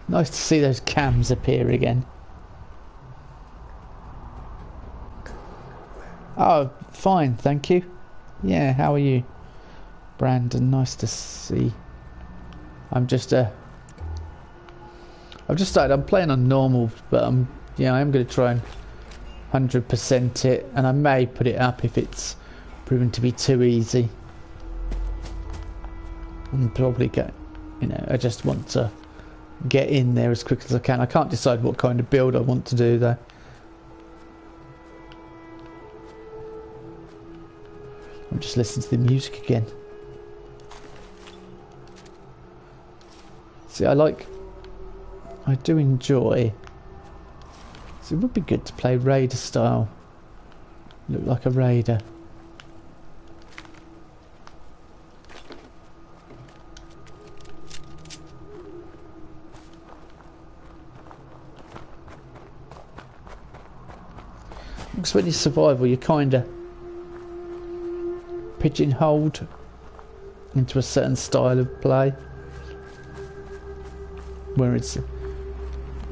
Nice to see those cams appear again. Oh, fine, thank you. Yeah, how are you? Brandon, nice to see. I've just started, I'm playing on normal, but I am going to try and 100% it, and I may put it up if it's proven to be too easy. And probably I just want to get in there as quick as I can. I can't decide what kind of build I want to do though. I'm just listening to the music again. See, I do enjoy. So it would be good to play Raider style. Look like a Raider. Because when you survival, you're kind of pigeonholed into a certain style of play. Whereas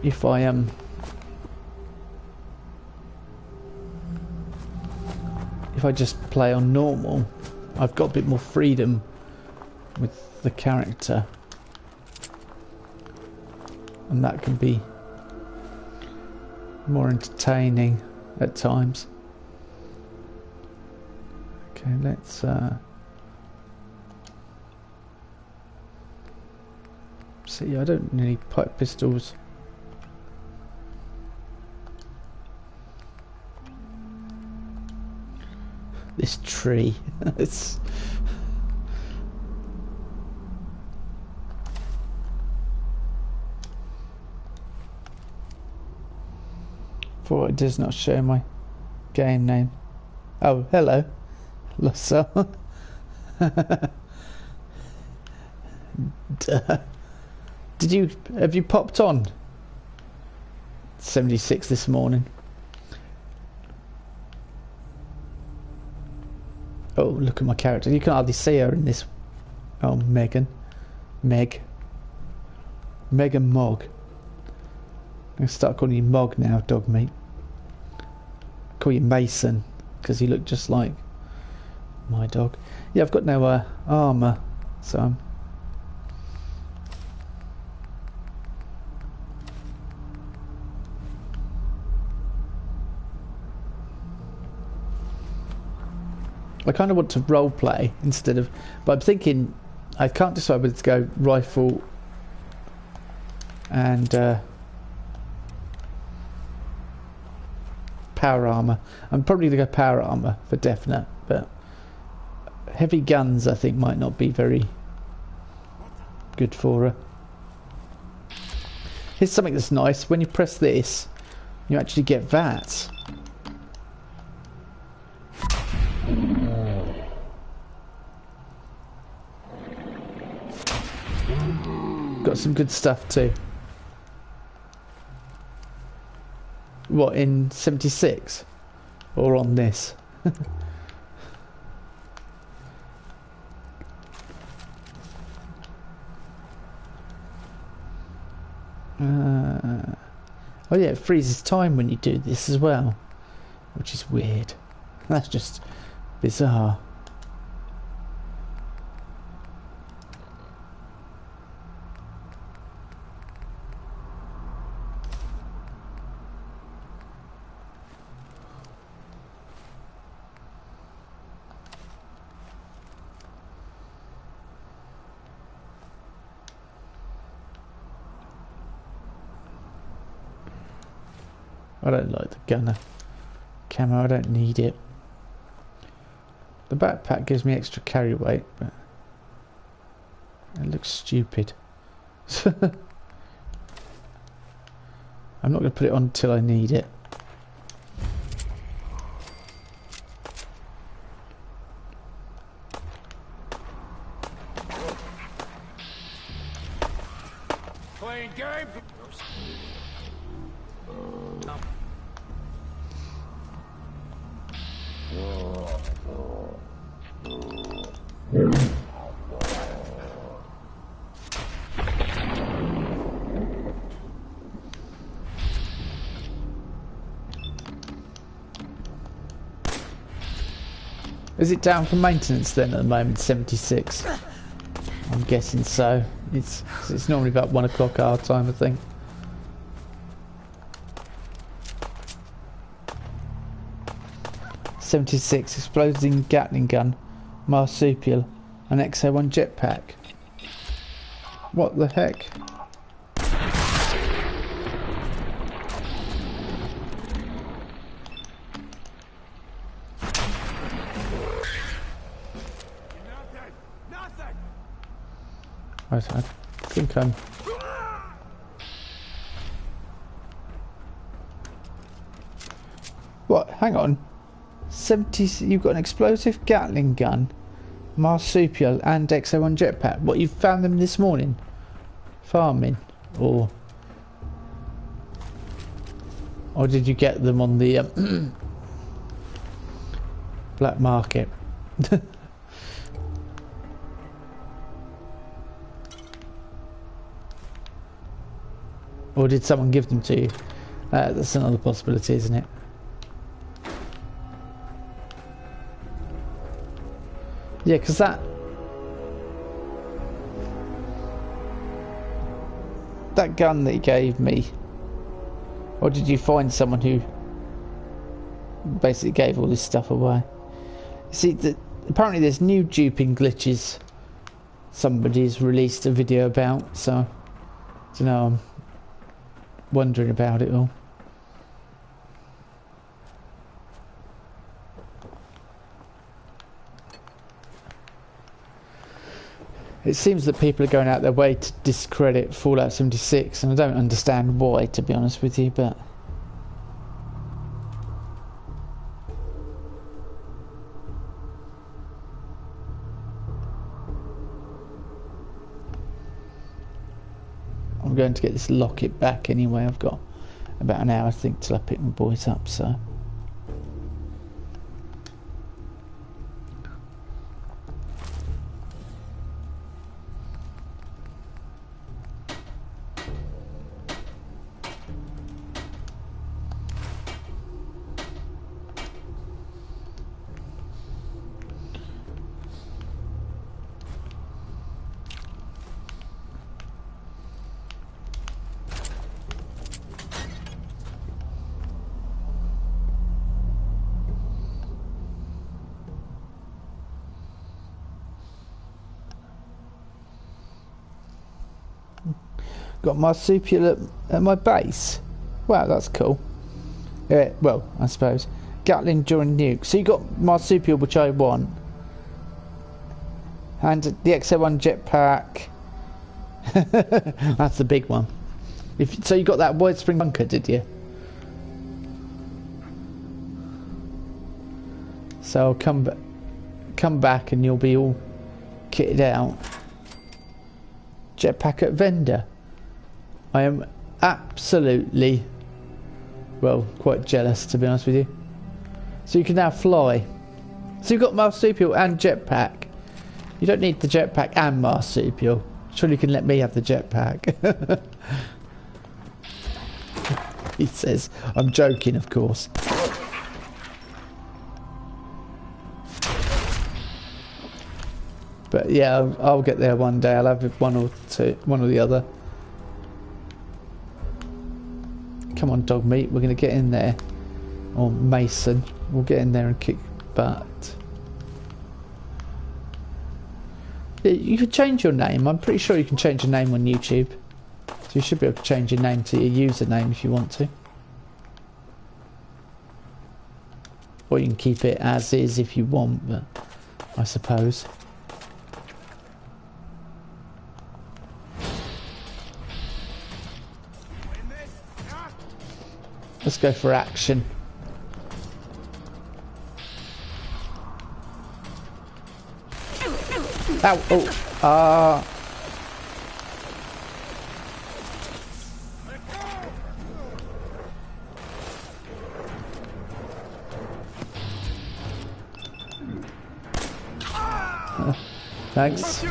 if I just play on normal, I've got a bit more freedom with the character, and that can be more entertaining at times. Okay, let's see. I don't need pipe pistols. This tree. It's for it does not show my game name. Oh, hello, Losso. Have you popped on 76 this morning? Oh, look at my character. You can hardly see her in this. Oh, Meg and Mog. I'm going to start calling you Mog now, dog meat. Call you Mason, because you look just like my dog. Yeah, I've got no armour, so I'm... I kind of want to roleplay instead of... But I'm thinking... I can't decide whether to go rifle and power armour. I'm probably going to go power armour for definite, but heavy guns I think might not be very good for her. Here's something that's nice. When you press this, you actually get that. Got some good stuff too. What, in 76? Or on this? Oh yeah, it freezes time when you do this as well, which is weird. That's just bizarre. I don't like the gunner camo, I don't need it. The backpack gives me extra carry weight, but it looks stupid. I'm not going to put it on until I need it. Playing games? Is it down for maintenance then at the moment, 76? I'm guessing so. It's normally about 1 o'clock our time, I think. .76 exploding Gatling gun, marsupial, and XO1 jetpack. What the heck? I think I'm What? Hang on. 70. You've got an explosive Gatling gun, marsupial, and XO1 jetpack. What? You found them this morning? Farming, or did you get them on the black market? Or did someone give them to you? That's another possibility, isn't it? Yeah, because that gun that he gave me, or did you find someone who basically gave all this stuff away? See, apparently there's new duping glitches somebody's released a video about, so you know, I'm wondering about it all. It seems that people are going out their way to discredit Fallout 76, and I don't understand why, to be honest with you, but I'm going to get this locket back anyway. I've got about an hour, I think, till I pick my boys up, so got marsupial at my base. Wow, that's cool. Well, I suppose. Gatling during nuke. So you got marsupial, which I want. And the XO1 jetpack. That's the big one. So you got that White Spring bunker, did you? So I'll come back and you'll be all kitted out. Jetpack at vendor. I am absolutely, well, quite jealous, to be honest with you. So you can now fly. So you've got marsupial and jetpack. You don't need the jetpack and marsupial. Surely you can let me have the jetpack. He says. I'm joking, of course. But yeah, I'll get there one day. I'll have one or the other. Come on, dog meat, we're going to get in there. Or Mason, we'll get in there and kick butt. Yeah, you could change your name. I'm pretty sure you can change your name on YouTube. So you should be able to change your name to your username if you want to. Or you can keep it as is if you want, but I suppose. Let's go for action. Ow, oh, thanks.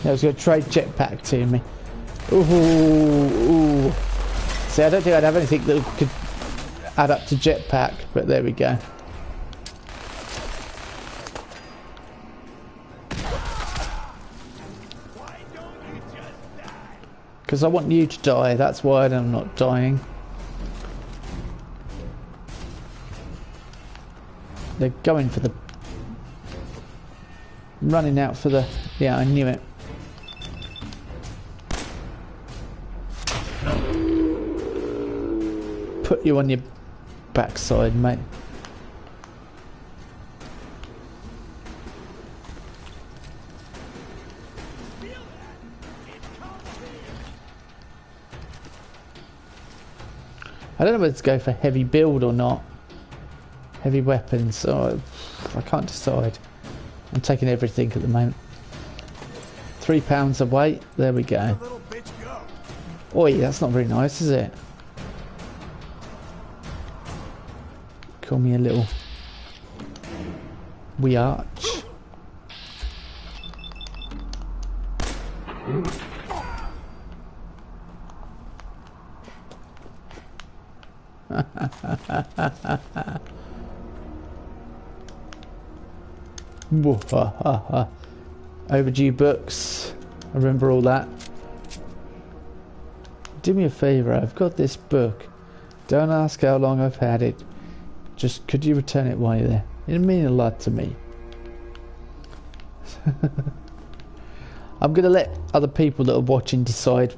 I was going to trade jetpack to me. Ooh. See, I don't think I'd have anything that could add up to jetpack, but there we go. Because I want you to die, that's why I'm not dying. They're going for the... running out for the... yeah, I knew it. Put you on your backside, mate. I don't know whether to go for heavy build or not. Heavy weapons. Oh, I can't decide. I'm taking everything at the moment. £3 a weight. There we go. Oi, that's not very nice, is it? Call me a little wee arch. Overdue books. I remember all that. Do me a favour, I've got this book. Don't ask how long I've had it. Just could you return it while you're there? It'd mean a lot to me. I'm gonna let other people that are watching decide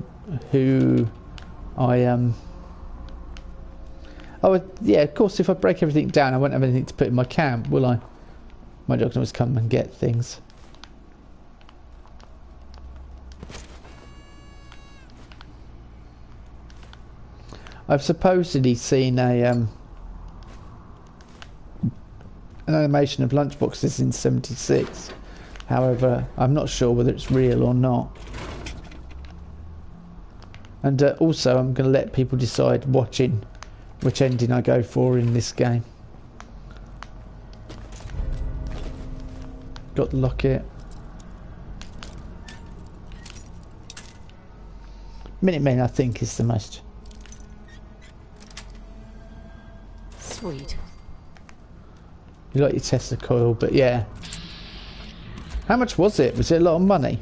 who I Oh yeah, of course if I break everything down I won't have anything to put in my camp, will I? My dog can always come and get things. I've supposedly seen an animation of lunchboxes in '76. However, I'm not sure whether it's real or not. And also, I'm going to let people decide watching which ending I go for in this game. Got the locket. Minutemen, I think, is the most. Sweet. You like your Tesla coil, but yeah. How much was it? Was it a lot of money?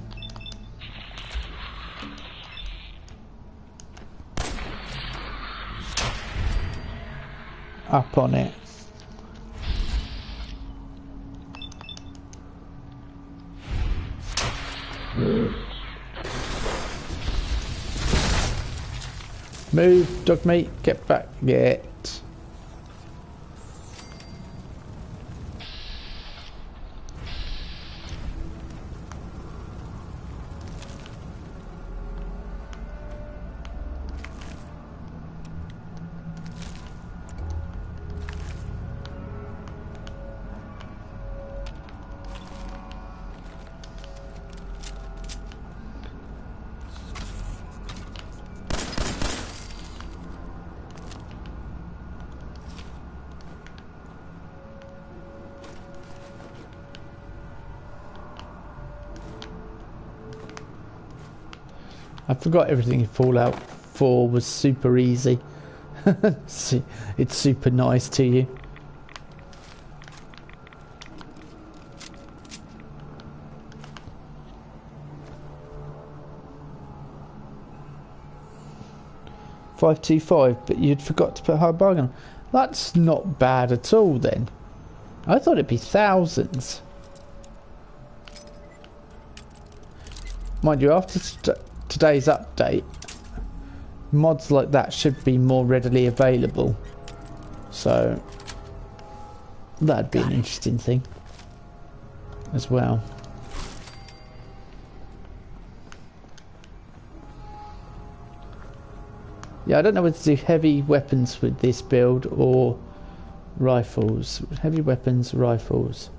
Up on it. Move, dog meat, get back, get. I forgot everything in Fallout 4 was super easy. It's super nice to you. $525, but you'd forgot to put high bargain on. That's not bad at all then. I thought it'd be thousands. Mind you, after today's update, mods like that should be more readily available, so that'd be an interesting thing as well. Yeah, I don't know whether to do heavy weapons with this build or rifles. Heavy weapons, rifles.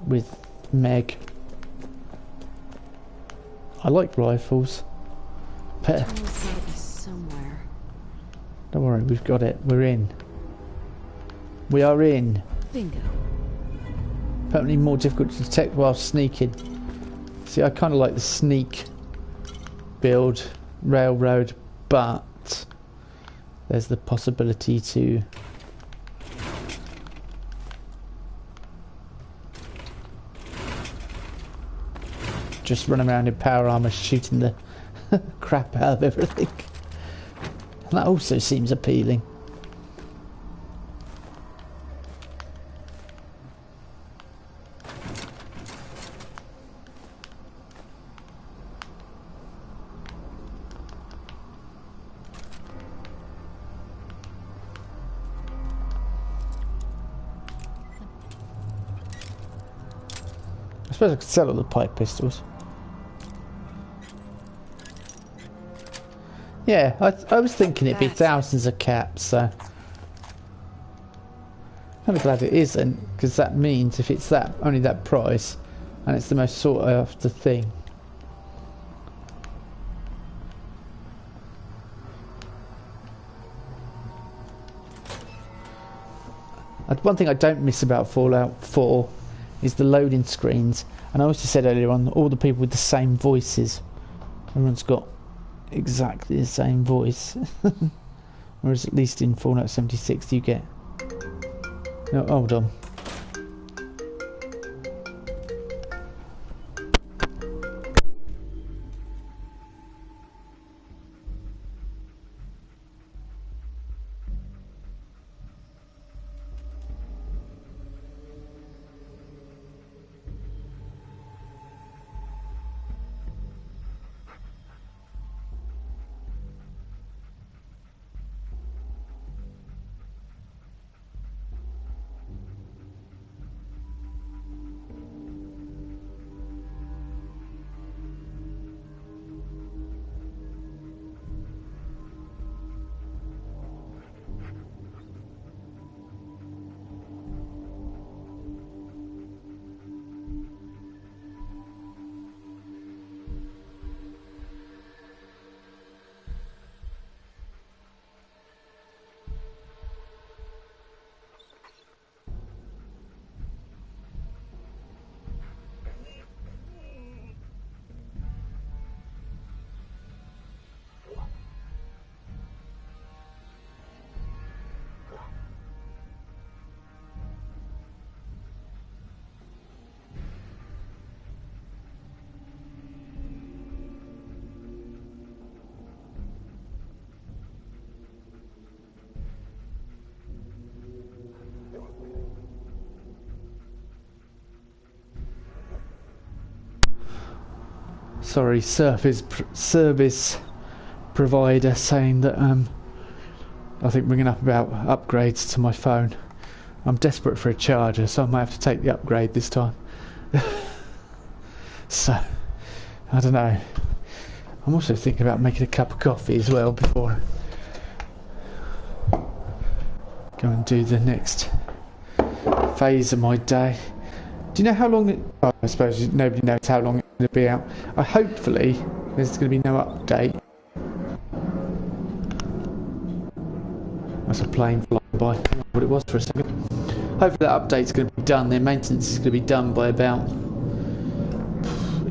With Meg. I like rifles. But somewhere. Don't worry, we've got it. We're in. We are in. Bingo. Apparently more difficult to detect while sneaking. See, I kind of like the sneak build, railroad, but there's the possibility to just run around in power armor shooting the crap out of everything. And that also seems appealing. I suppose I could sell all the pipe pistols. Yeah, I was thinking it'd be thousands of caps, so I'm glad it isn't, because that means if it's that only that price, and it's the most sought after thing. One thing I don't miss about Fallout 4 is the loading screens, and I also said earlier on, all the people with the same voices. Everyone's got exactly the same voice. Whereas at least in Fallout 76 you get... No, hold on. Sorry, service provider saying that I think ringing up about upgrades to my phone. I'm desperate for a charger, so I might have to take the upgrade this time. So, I don't know. I'm also thinking about making a cup of coffee as well before I go and do the next phase of my day. Do you know how long it... Oh, I suppose nobody knows how long it's going to be out. Hopefully there's going to be no update. That's a plane flying by. I don't know what it was for a second. Hopefully that update's going to be done. Their maintenance is going to be done by about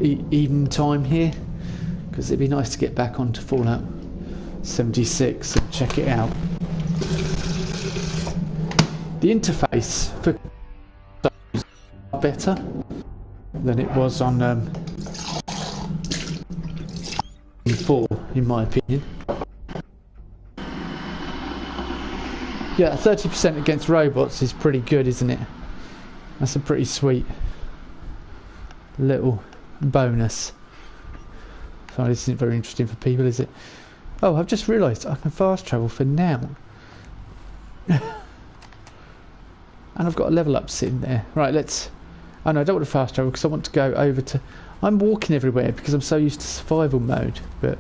evening time here. Because it'd be nice to get back onto Fallout 76 and check it out. The interface for better than it was on 4, in my opinion. Yeah, 30% against robots is pretty good, isn't it? That's a pretty sweet little bonus. So this isn't very interesting for people, is it? Oh, I've just realised I can fast travel for now. And I've got a level up sitting there. Right, let's... Oh no, I don't want to fast travel because I want to go over to... I'm walking everywhere because I'm so used to survival mode. But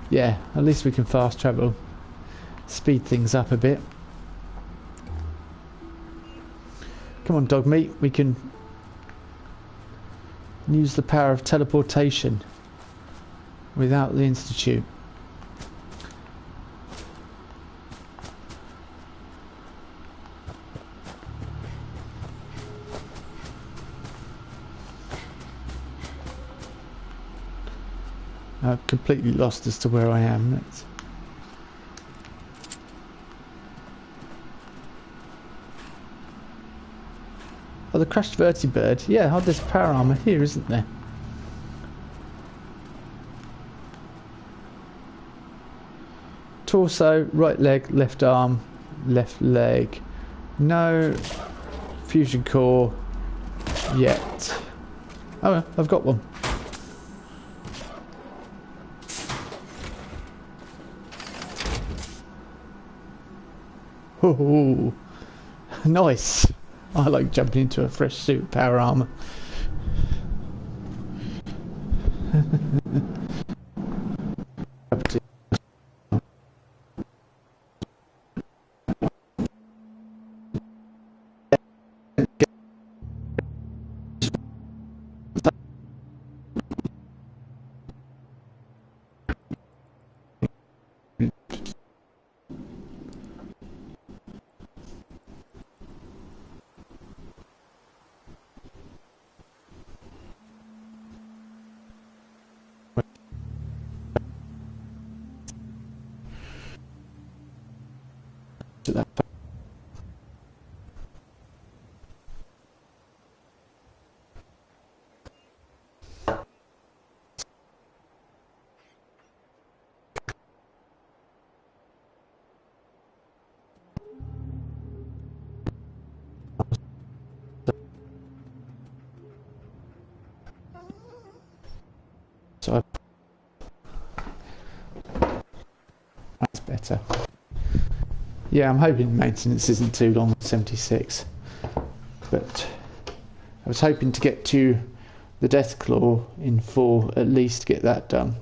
yeah, at least we can fast travel. Speed things up a bit. Come on, dog meat. We can use the power of teleportation without the Institute. I've completely lost as to where I am. Oh, the crashed vertibird. Yeah, oh, there's power armor here, isn't there? Torso, right leg, left arm, left leg. No fusion core yet. Oh, I've got one. Oh, nice. I like jumping into a fresh suit of power armor. So yeah, I'm hoping maintenance isn't too long, 76. But I was hoping to get to the Deathclaw in 4, at least get that done.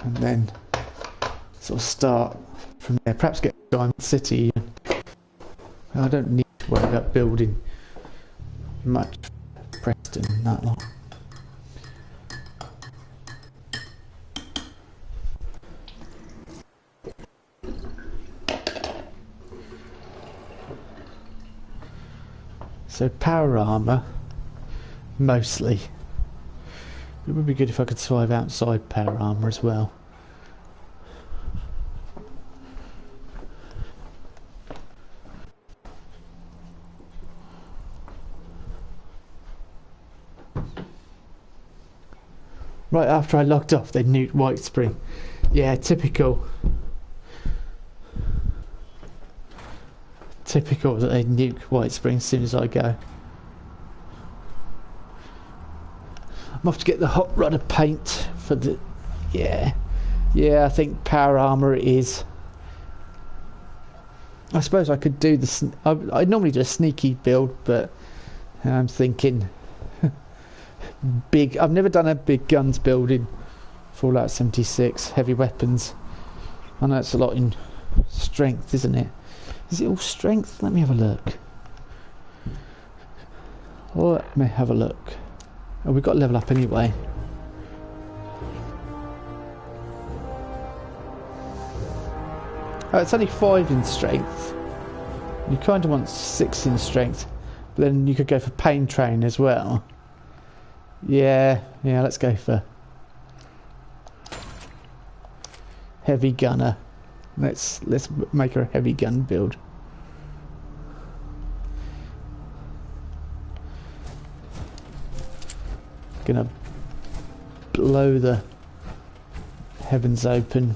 And then sort of start from there. Perhaps get Diamond City. I don't need to worry about building much Preston that long. So power armour, mostly. It would be good if I could survive outside power armour as well. Right after I logged off, they nuked White Spring. Yeah, typical. Typical that they nuke White Spring as soon as I go. I'm off to get the hot rudder paint for the... Yeah, I think power armour it is. I suppose I could do the... I normally do a sneaky build, but I'm thinking... big... I've never done a big guns build in Fallout 76, heavy weapons. I know it's a lot in strength, isn't it? Is it all strength? Let me have a look. Let me have a look. Oh, we've got to level up anyway. Oh, it's only 5 in strength. You kind of want 6 in strength. But then you could go for pain train as well. Yeah, let's go for heavy gunner. Let's make her a heavy gun build. Gonna blow the heavens open.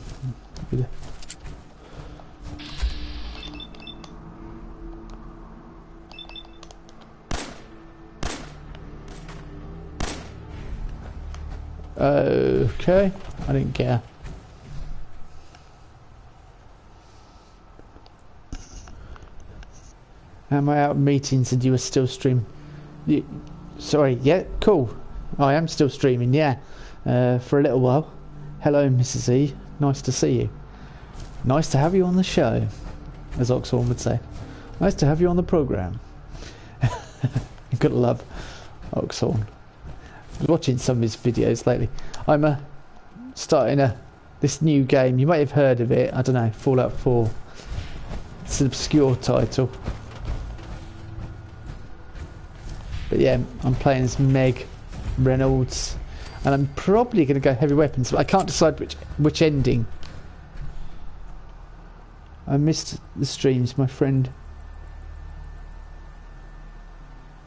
Okay, I didn't care. Am I out of meetings and you are still streaming? Sorry, yeah, cool. I am still streaming, yeah. For a little while. Hello, Mrs. E. Nice to see you. Nice to have you on the show, as Oxhorn would say. Nice to have you on the programme. You've got to love Oxhorn. I was watching some of his videos lately. I'm starting this new game. You might have heard of it. I don't know, Fallout 4. It's an obscure title. But yeah, I'm playing as Meg Reynolds, and I'm probably going to go heavy weapons, but I can't decide which ending. I missed the streams, my friend.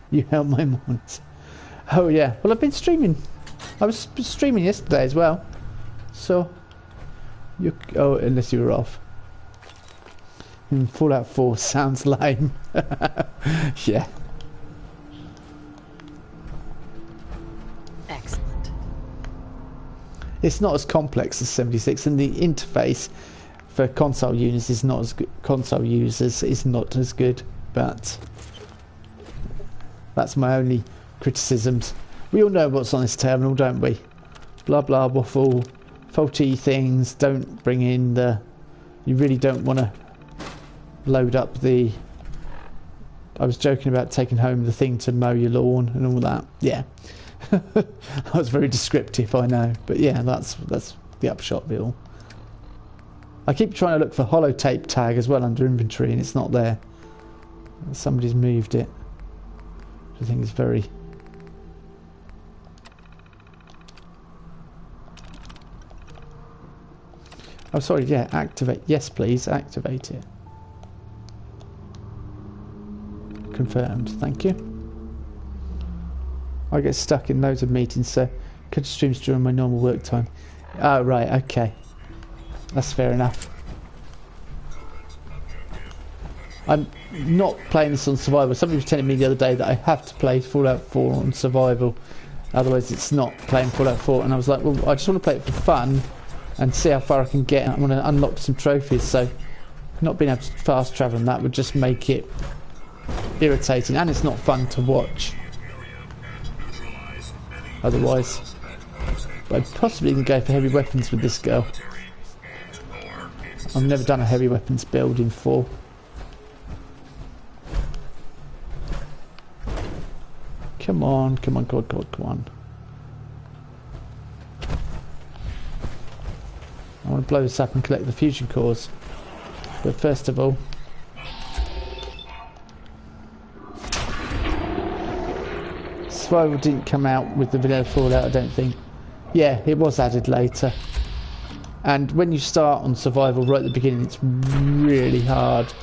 You help my mornings. Oh yeah, well I've been streaming. I was streaming yesterday as well. So, oh, unless you were off. Fallout 4 sounds lame. Yeah. Excellent. It's not as complex as 76, and the interface for console users is not as good. Console users is not as good, but that's my only criticisms. We all know what's on this terminal, don't we? Blah blah waffle, faulty things. Don't bring in the. You really don't want to load up the. I was joking about taking home the thing to mow your lawn and all that. Yeah. That was very descriptive, I know, but yeah, that's the upshot of it all. I keep trying to look for holotape tag as well under inventory, and it's not there. Somebody's moved it. I think it's very. Oh, sorry. Yeah, activate. Yes, please activate it. Confirmed. Thank you. I get stuck in loads of meetings, so could streams during my normal work time. Oh, right, okay. That's fair enough. I'm not playing this on survival. Somebody was telling me the other day that I have to play Fallout 4 on survival. Otherwise it's not playing Fallout 4. And I was like, well, I just want to play it for fun. and see how far I can get. I want to unlock some trophies, so not being able to fast travel and that would just make it irritating, and it's not fun to watch otherwise. But I possibly can go for heavy weapons with this girl. I've never done a heavy weapons build in 4. Come on, come on, God, come on. I want to blow this up and collect the fusion cores. But first of all... Survival didn't come out with the vanilla Fallout, I don't think. Yeah, it was added later. And when you start on survival right at the beginning, it's really hard.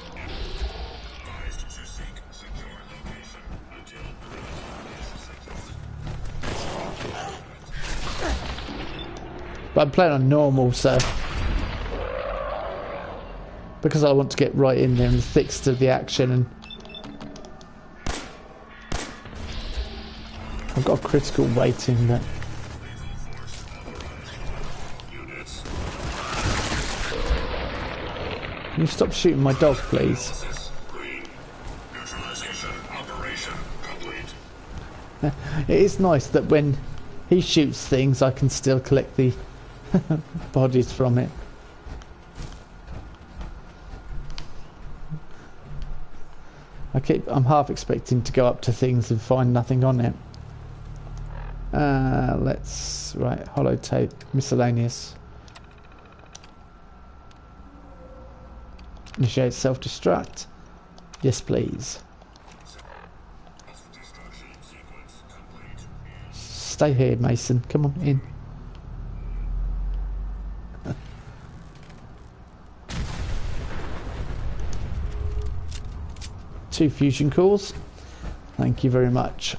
But I'm playing on normal, so... Because I want to get right in there in the thickest of the action, and... I've got a critical waiting, but... Can you stop shooting my dog, please? It is nice that when he shoots things, I can still collect the bodies from it. I'm half expecting to go up to things and find nothing on it. Right, holotape, miscellaneous. Initiate self-destruct. Yes, please. Stay here, Mason. Come on, in. Two fusion cores. Thank you very much.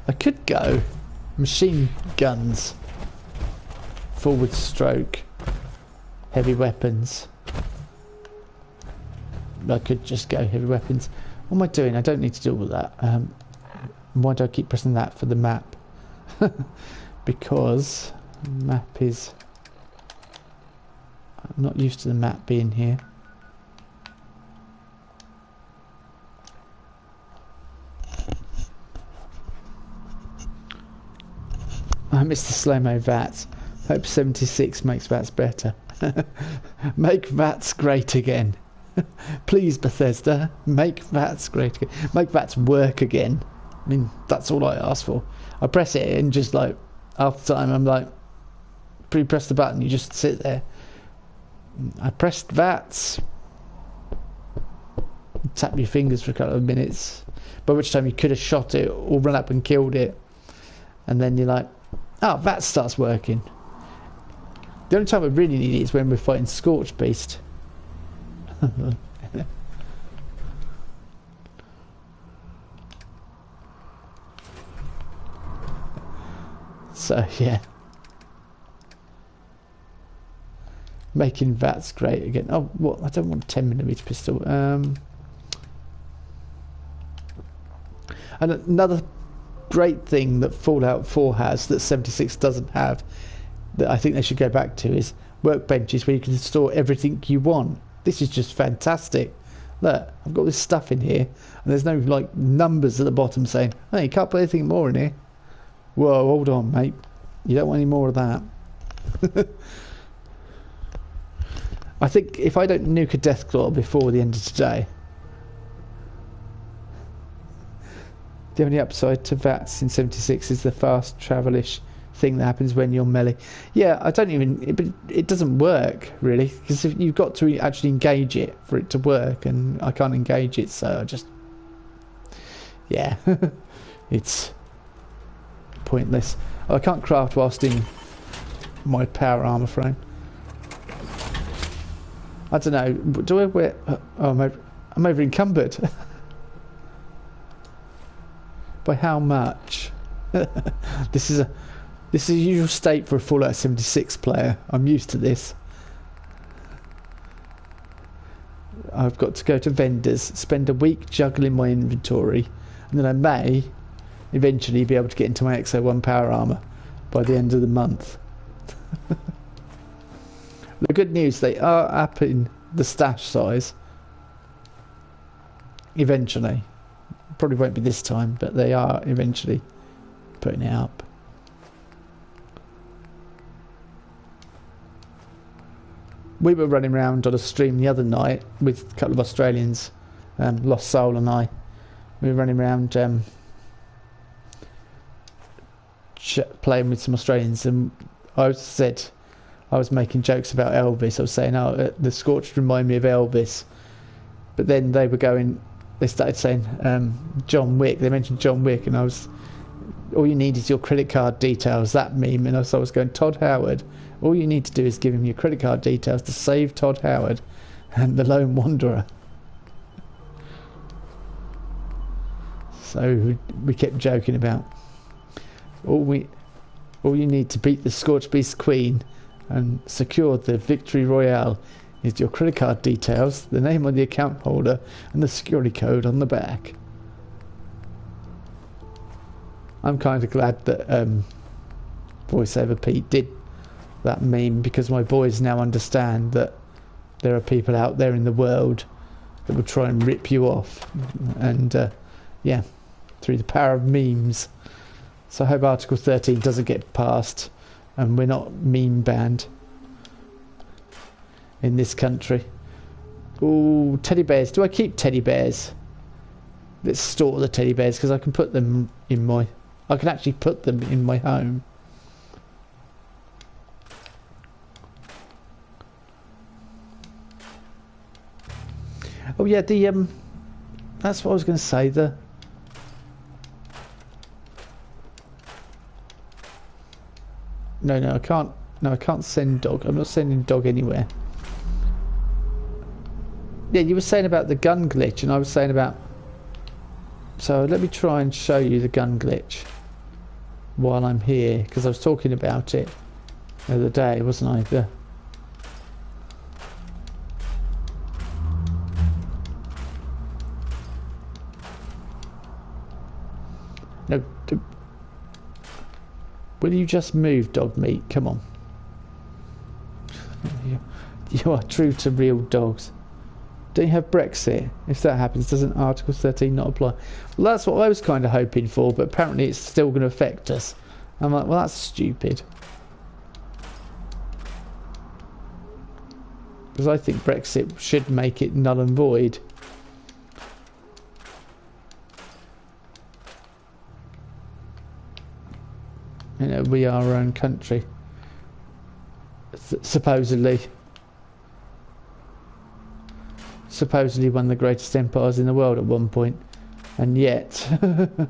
I could go machine guns, forward stroke, heavy weapons. I could just go heavy weapons. What am I doing? I don't need to do all that. Why do I keep pressing that for the map? Because map is... I'm not used to the map being here. I miss the slow-mo VATs. Hope 76 makes VATs better. Make VATs great again. Please, Bethesda, make VATs great again. Make VATs work again. I mean, that's all I ask for. I press it and just like, after time I'm like, press the button, you just sit there. I pressed VATs. Tap your fingers for a couple of minutes. By which time you could have shot it or run up and killed it. And then you're like, oh, VATS starts working. The only time I really need it is when we're fighting Scorch Beast. So, yeah. Making VATs great again. Oh, what? I don't want a 10mm pistol. And another great thing that Fallout 4 has that 76 doesn't have, that I think they should go back to, is workbenches where you can store everything you want. This is just fantastic. Look, I've got this stuff in here, and there's no like numbers at the bottom saying, hey, you can't put anything more in here. Whoa, hold on, mate. You don't want any more of that. I think if I don't nuke a Deathclaw before the end of today, the only upside to VATS in 76 is the fast travel-ish thing that happens when you're melee. Yeah, I don't even... It doesn't work, really, because you've got to actually engage it for it to work, and I can't engage it, so I just... Yeah. It's pointless. I can't craft whilst in my power armor frame. I don't know. Do I wear... Oh, I'm over encumbered. By how much? This is a usual state for a Fallout 76 player. I'm used to this. I've got to go to vendors, spend a week juggling my inventory, and then I may eventually be able to get into my XO1 power armor by the end of the month. The good news, they are upping the stash size eventually. Probably won't be this time, but they are eventually putting it up. We were running around on a stream the other night with a couple of Australians, Lost Soul and I. We were running around playing with some Australians, and I was making jokes about Elvis. I was saying, oh, the Scorched remind me of Elvis. But then they started saying John Wick. They mentioned John Wick, and all you need is your credit card details, that meme. And so I was going, Todd Howard, all you need to do is give him your credit card details to save Todd Howard and the Lone Wanderer. So we kept joking about all you need to beat the Scorched Beast Queen and secure the Victory Royale is your credit card details, the name on the account holder, and the security code on the back. I'm kind of glad that VoiceOver Pete did that meme, because my boys now understand that there are people out there in the world that will try and rip you off, and yeah, through the power of memes. So I hope Article 13 doesn't get passed and we're not meme banned in this country. Ooh, teddy bears. Do I keep teddy bears? Let's store the teddy bears, because I can put them in my... I can actually put them in my home. Oh yeah, that's what I was going to say. No, I can't. No, I can't send dog. I'm not sending dog anywhere. Yeah, you were saying about the gun glitch, and I was saying about... So let me try and show you the gun glitch while I'm here, because I was talking about it the other day, wasn't I? No, will you just move, dog meat? Come on. You are true to real dogs. Don't you have Brexit? If that happens, doesn't Article 13 not apply? Well, that's what I was kind of hoping for, but apparently it's still going to affect us. I'm like, well, that's stupid. Because I think Brexit should make it null and void. You know, we are our own country. Supposedly one of the greatest empires in the world at one point, and yet still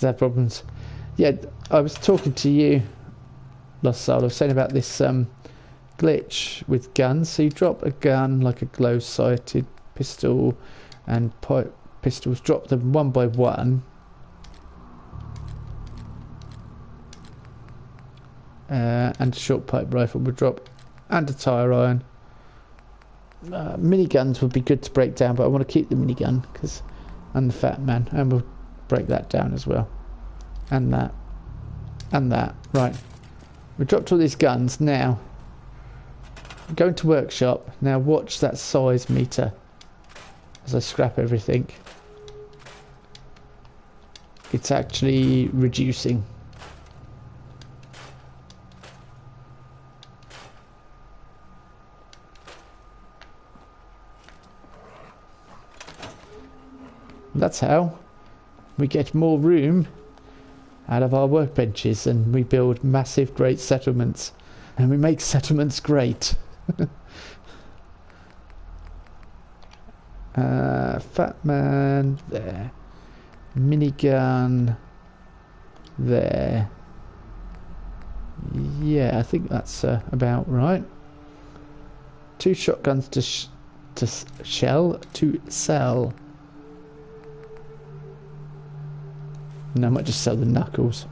have problems. Yeah, I was talking to you, Lost Soul. I was saying about this glitch with guns. So you drop a gun, like a glow-sighted pistol, and pistols, drop them one by one. And a short pipe rifle would drop, and a tire iron. Miniguns would be good to break down, but I want to keep the minigun because I'm the fat man, and we'll break that down as well. And that. Right. We dropped all these guns. Now, go into workshop. Now watch that size meter as I scrap everything. It's actually reducing. That's how we get more room out of our workbenches, and we build massive, great settlements, and we make settlements great. Fat man there, minigun there. Yeah, I think that's about right. 2 shotguns to sell. No, I might just sell the knuckles.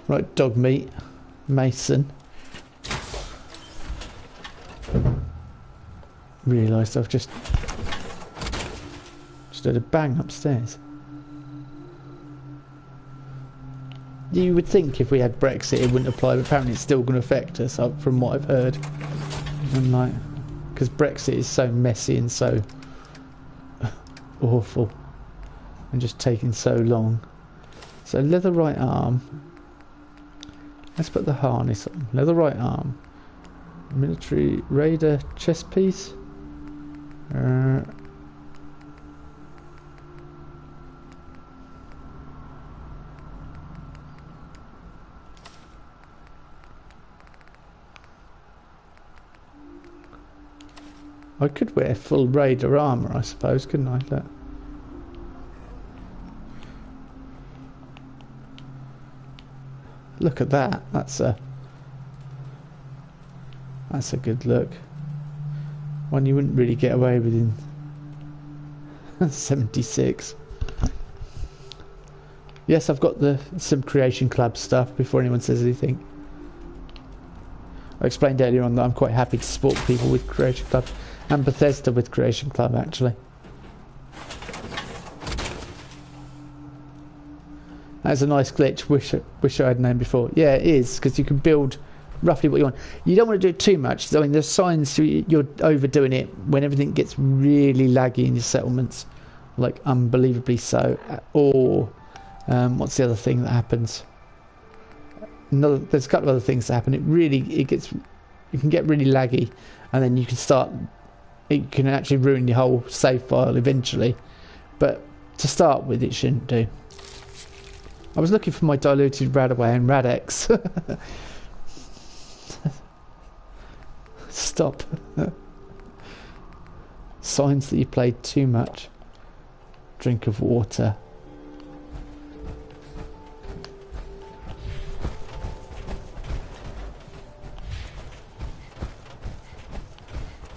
Right, dog meat, Mason. realised I've just heard a bang upstairs. You would think if we had Brexit it wouldn't apply, but apparently it's still going to affect us, from what I've heard. And like, because Brexit is so messy and so awful, and just taking so long. So leather right arm. Let's put the harness on. Leather right arm. Military raider chest piece. I could wear full raider armour, I suppose, couldn't I? Look at that. That's a good look. One you wouldn't really get away with in 76. Yes, I've got some Creation Club stuff before anyone says anything. I explained earlier on that I'm quite happy to support people with Creation Club, and Bethesda with Creation Club actually. That's a nice glitch. Wish I had known before. Yeah, it is, because you can build roughly what you want. You don't want to do it too much. I mean, there's signs you're overdoing it when everything gets really laggy in your settlements, like unbelievably so. Or what's the other thing that happens? There's a couple of other things that happen. You can get really laggy, and then you can actually ruin your whole save file eventually. But to start with, it shouldn't do. I was looking for my diluted Radaway and Radex. Stop. Signs that you played too much. Drink of water.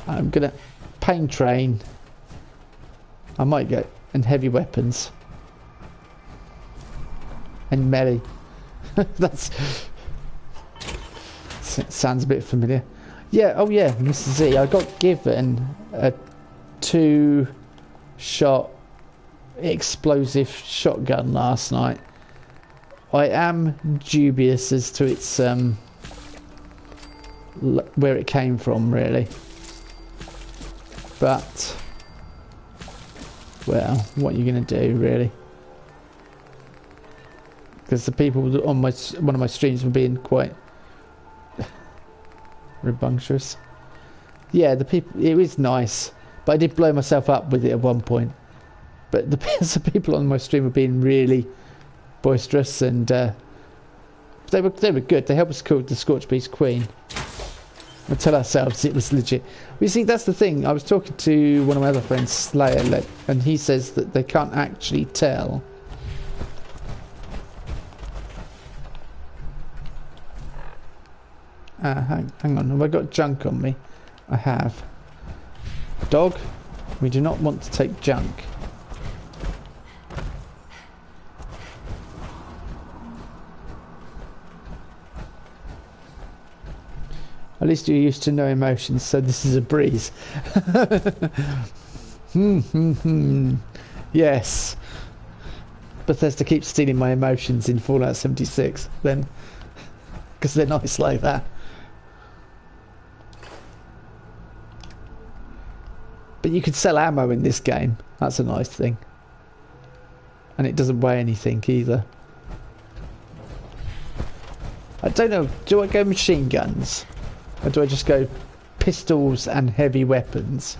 I'm gonna pain train. I might get and heavy weapons. And melee. That's sounds a bit familiar. Yeah, oh yeah, Mrs. Z. I got given a 2-shot explosive shotgun last night. I am dubious as to its where it came from, really. But well, what are you going to do, really? Because the people on one of my streams were being quite rambunctious. Yeah, the people. It was nice, but I did blow myself up with it at one point. But the people on my stream were being really boisterous, and they were good. They helped us call the Scorchbeast Queen. We'll tell ourselves it was legit. You see, that's the thing. I was talking to one of my other friends, Slayer, and he says that they can't actually tell. Hang on, have I got junk on me? I have. Dog, we do not want to take junk. At least you're used to no emotions, so this is a breeze. Yes. Bethesda keeps stealing my emotions in Fallout 76, then, because they're nice like that. But you can sell ammo in this game. That's a nice thing. And it doesn't weigh anything either. I don't know, do I go machine guns? Or do I just go pistols and heavy weapons?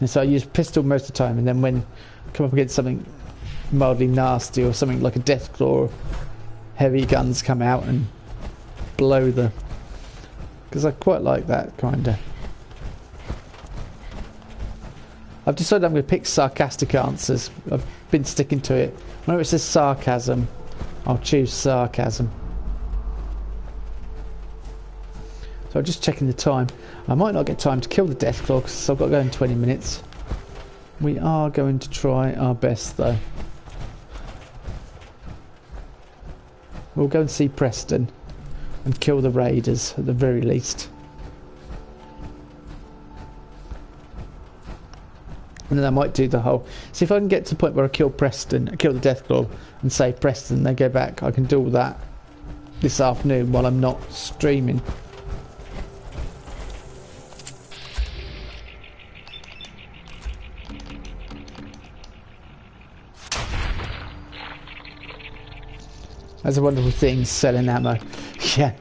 And so I use pistol most of the time, and then when I come up against something mildly nasty or something like a Deathclaw, heavy guns come out and blow the... Because I quite like that, kinda. I've decided I'm going to pick sarcastic answers. I've been sticking to it. Whenever it says sarcasm, I'll choose sarcasm. So I'm just checking the time. I might not get time to kill the Deathclaw because I've got to go in 20 minutes. We are going to try our best though. We'll go and see Preston and kill the raiders at the very least. And then I might do the whole... See if I can get to the point where I kill Preston, I kill the Deathclaw and save Preston, they go back. I can do all that this afternoon while I'm not streaming. That's a wonderful thing, selling ammo. Yeah.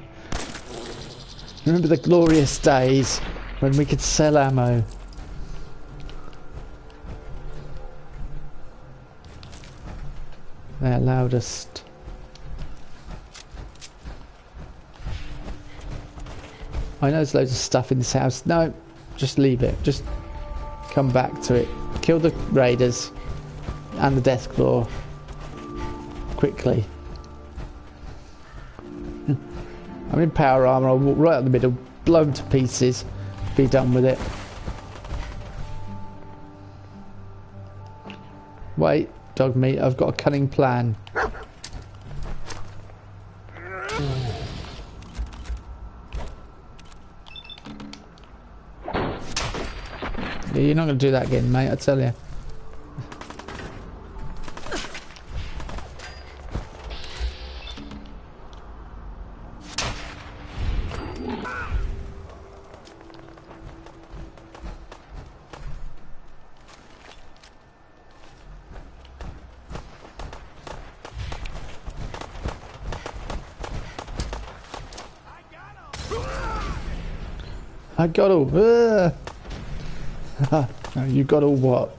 Remember the glorious days when we could sell ammo. They allowed us. I know there's loads of stuff in this house. No, just leave it. Just come back to it. Kill the raiders and the Deathclaw quickly. I'm in power armor. I'll walk right up the middle, blow them to pieces, be done with it. Wait, dog meat. I've got a cunning plan. Yeah, you're not going to do that again, mate. I tell you. I got all. You got all what?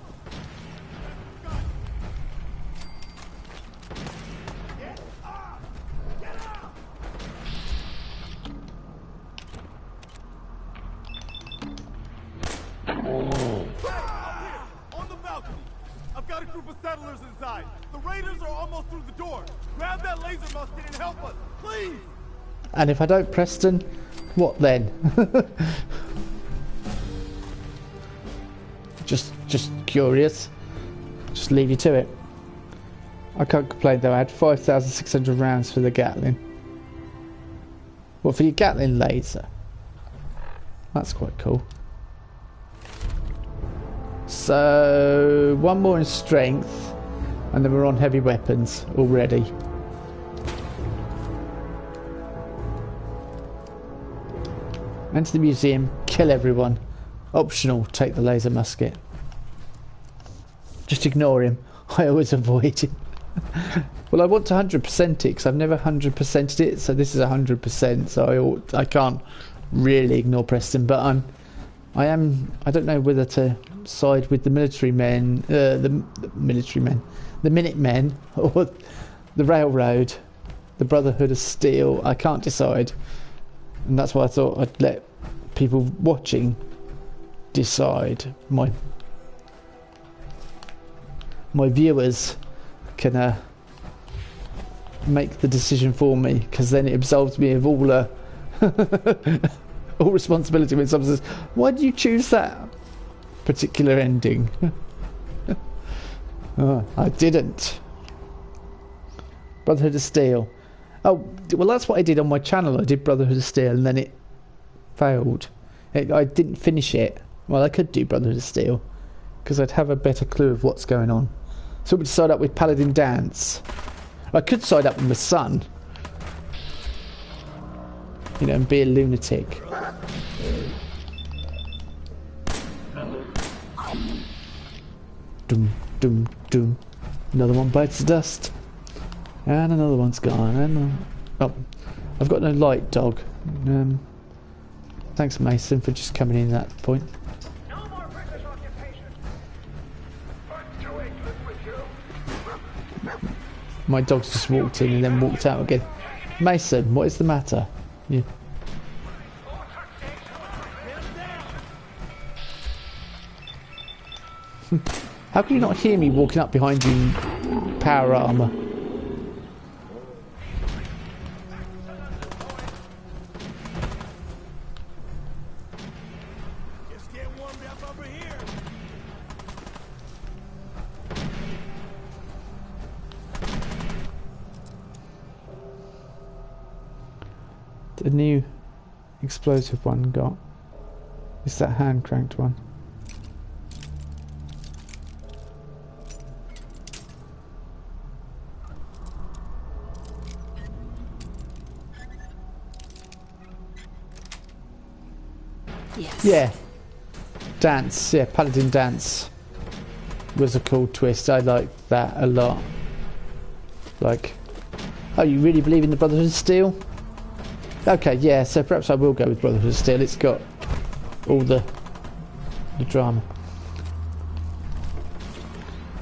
On the balcony. I've got a group of settlers inside. The raiders are almost through the door. Grab that laser musket and help us, please. And if I don't, Preston, what then? Just curious. Just leave you to it. I can't complain though. I had 5,600 rounds for the Gatling. Well, for your Gatling laser. That's quite cool. So one more in strength, and then we're on heavy weapons already. Enter the museum, kill everyone. Optional, take the laser musket. Just ignore him. I always avoid him. Well, I want to 100% it because I've never 100%ed it, so this is 100%. So I can't really ignore Preston, but I don't know whether to side with the military men, the Minutemen, or the Railroad, the Brotherhood of Steel. I can't decide, and that's why I thought I'd let people watching decide. My viewers can make the decision for me, because then it absolves me of all all responsibility when someone says, why did you choose that particular ending? Oh, I didn't. Brotherhood of Steel. Oh, well, that's what I did on my channel. I did Brotherhood of Steel and then it failed. I didn't finish it. Well, I could do Brotherhood of Steel because I'd have a better clue of what's going on. So we'd side up with Paladin Dance. I could side up with my son, you know, and be a lunatic. Dum dum dum. Another one bites the dust, and another one's gone. And oh, I've got no light, dog. Thanks, Mason, for just coming in at that point. My dog's just walked in and then walked out again. Mason, what is the matter? Yeah. How can you not hear me walking up behind you in power armor? The new explosive one got is that hand cranked one. Yes. Yeah. Dance. Yeah, Paladin Dance was a cool twist. I liked that a lot. Like, oh, you really believe in the Brotherhood of Steel? Okay, yeah, so perhaps I will go with Brotherhood of Steel. It's got all the drama.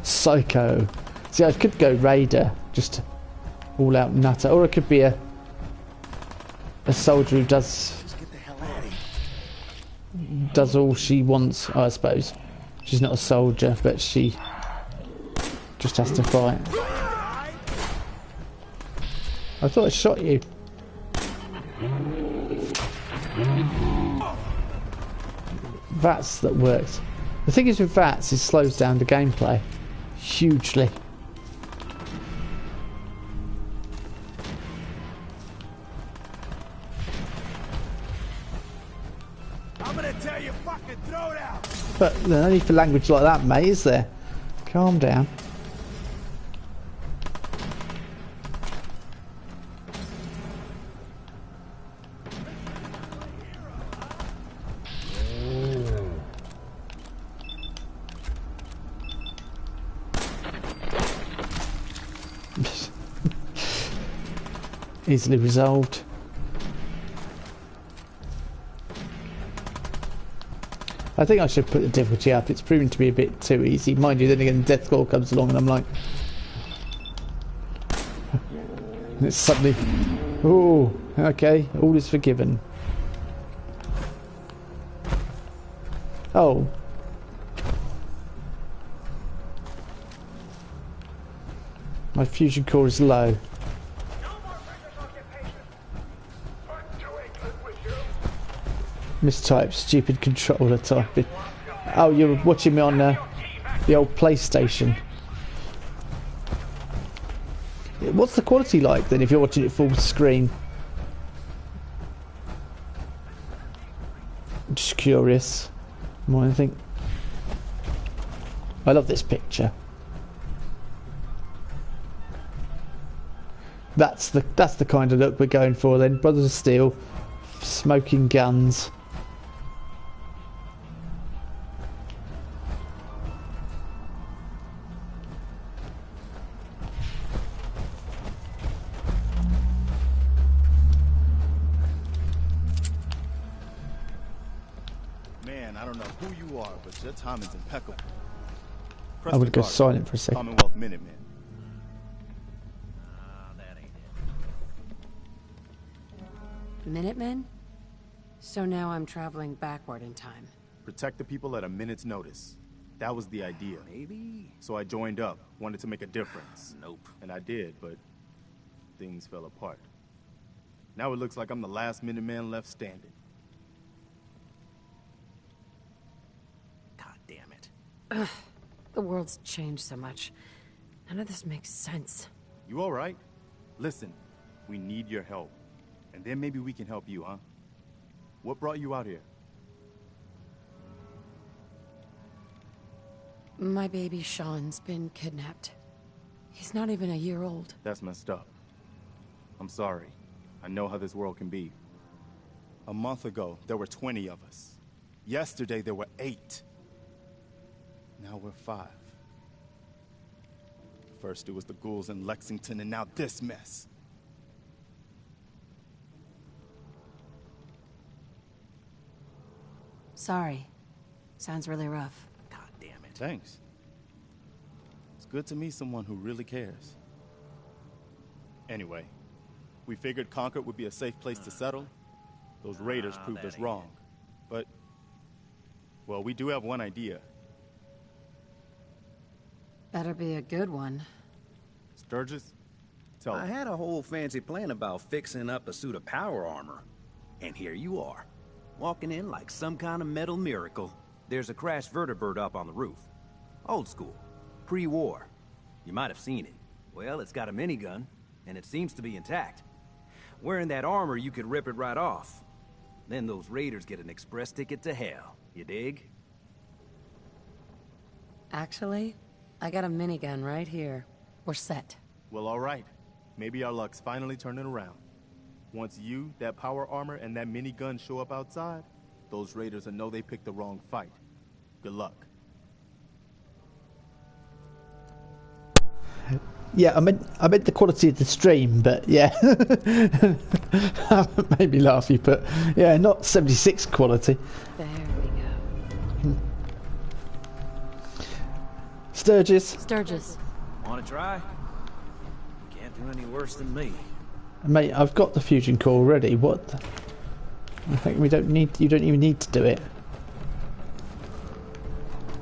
Psycho. See, I could go Raider, just all out nutter, or it could be a soldier who does all she wants, I suppose. She's not a soldier, but she just has to fight. I thought I shot you. VATS that works. The thing is with VATS, it slows down the gameplay hugely. I'm gonna tell you fucking throw it out. But no need for language like that, mate, is there? Calm down. Easily resolved. I think I should put the difficulty up. It's proven to be a bit too easy. Mind you, then again, Death Squall comes along and I'm like... and it's suddenly... oh, okay, all is forgiven. Oh. My fusion core is low. Mistype, stupid controller typing. Oh, you're watching me on the old PlayStation. What's the quality like then if you're watching it full screen? Just curious. More than anything. I love this picture. That's the kind of look we're going for then. Brothers of Steel, smoking guns. Your timing's impeccable. I would go silent for a second. Commonwealth Minutemen. That ain't it. Minutemen? So now I'm traveling backward in time. Protect the people at a minute's notice. That was the idea. Maybe. So I joined up, wanted to make a difference. Nope. And I did, but things fell apart. Now it looks like I'm the last Minuteman left standing. Ugh, the world's changed so much. None of this makes sense. You all right? Listen, we need your help. And then maybe we can help you, huh? What brought you out here? My baby Sean's been kidnapped. He's not even a year old. That's messed up. I'm sorry. I know how this world can be. A month ago, there were 20 of us. Yesterday, there were 8. Now we're 5. First it was the ghouls in Lexington, and now this mess. Sorry. Sounds really rough. God damn it. Thanks. It's good to meet someone who really cares. Anyway, we figured Concord would be a safe place to settle. Those raiders proved us wrong. But, well, we do have one idea. Better be a good one. Sturgis, tell I had a whole fancy plan about fixing up a suit of power armor. And here you are, walking in like some kind of metal miracle. There's a crashed vertibird up on the roof. Old school, pre-war. You might have seen it. Well, it's got a minigun, and it seems to be intact. Wearing that armor, you could rip it right off. Then those raiders get an express ticket to hell. You dig? Actually, I got a minigun right here. We're set. Well, all right. Maybe our luck's finally turning around. Once you, that power armor, and that minigun show up outside, those raiders and know they picked the wrong fight. Good luck. Yeah, I meant the quality of the stream, but yeah. Made me laugh, you but yeah, not 76 quality. There we go. Sturgis. Want to try? You can't do any worse than me. Mate, I've got the fusion core already. What? I think you don't even need to do it.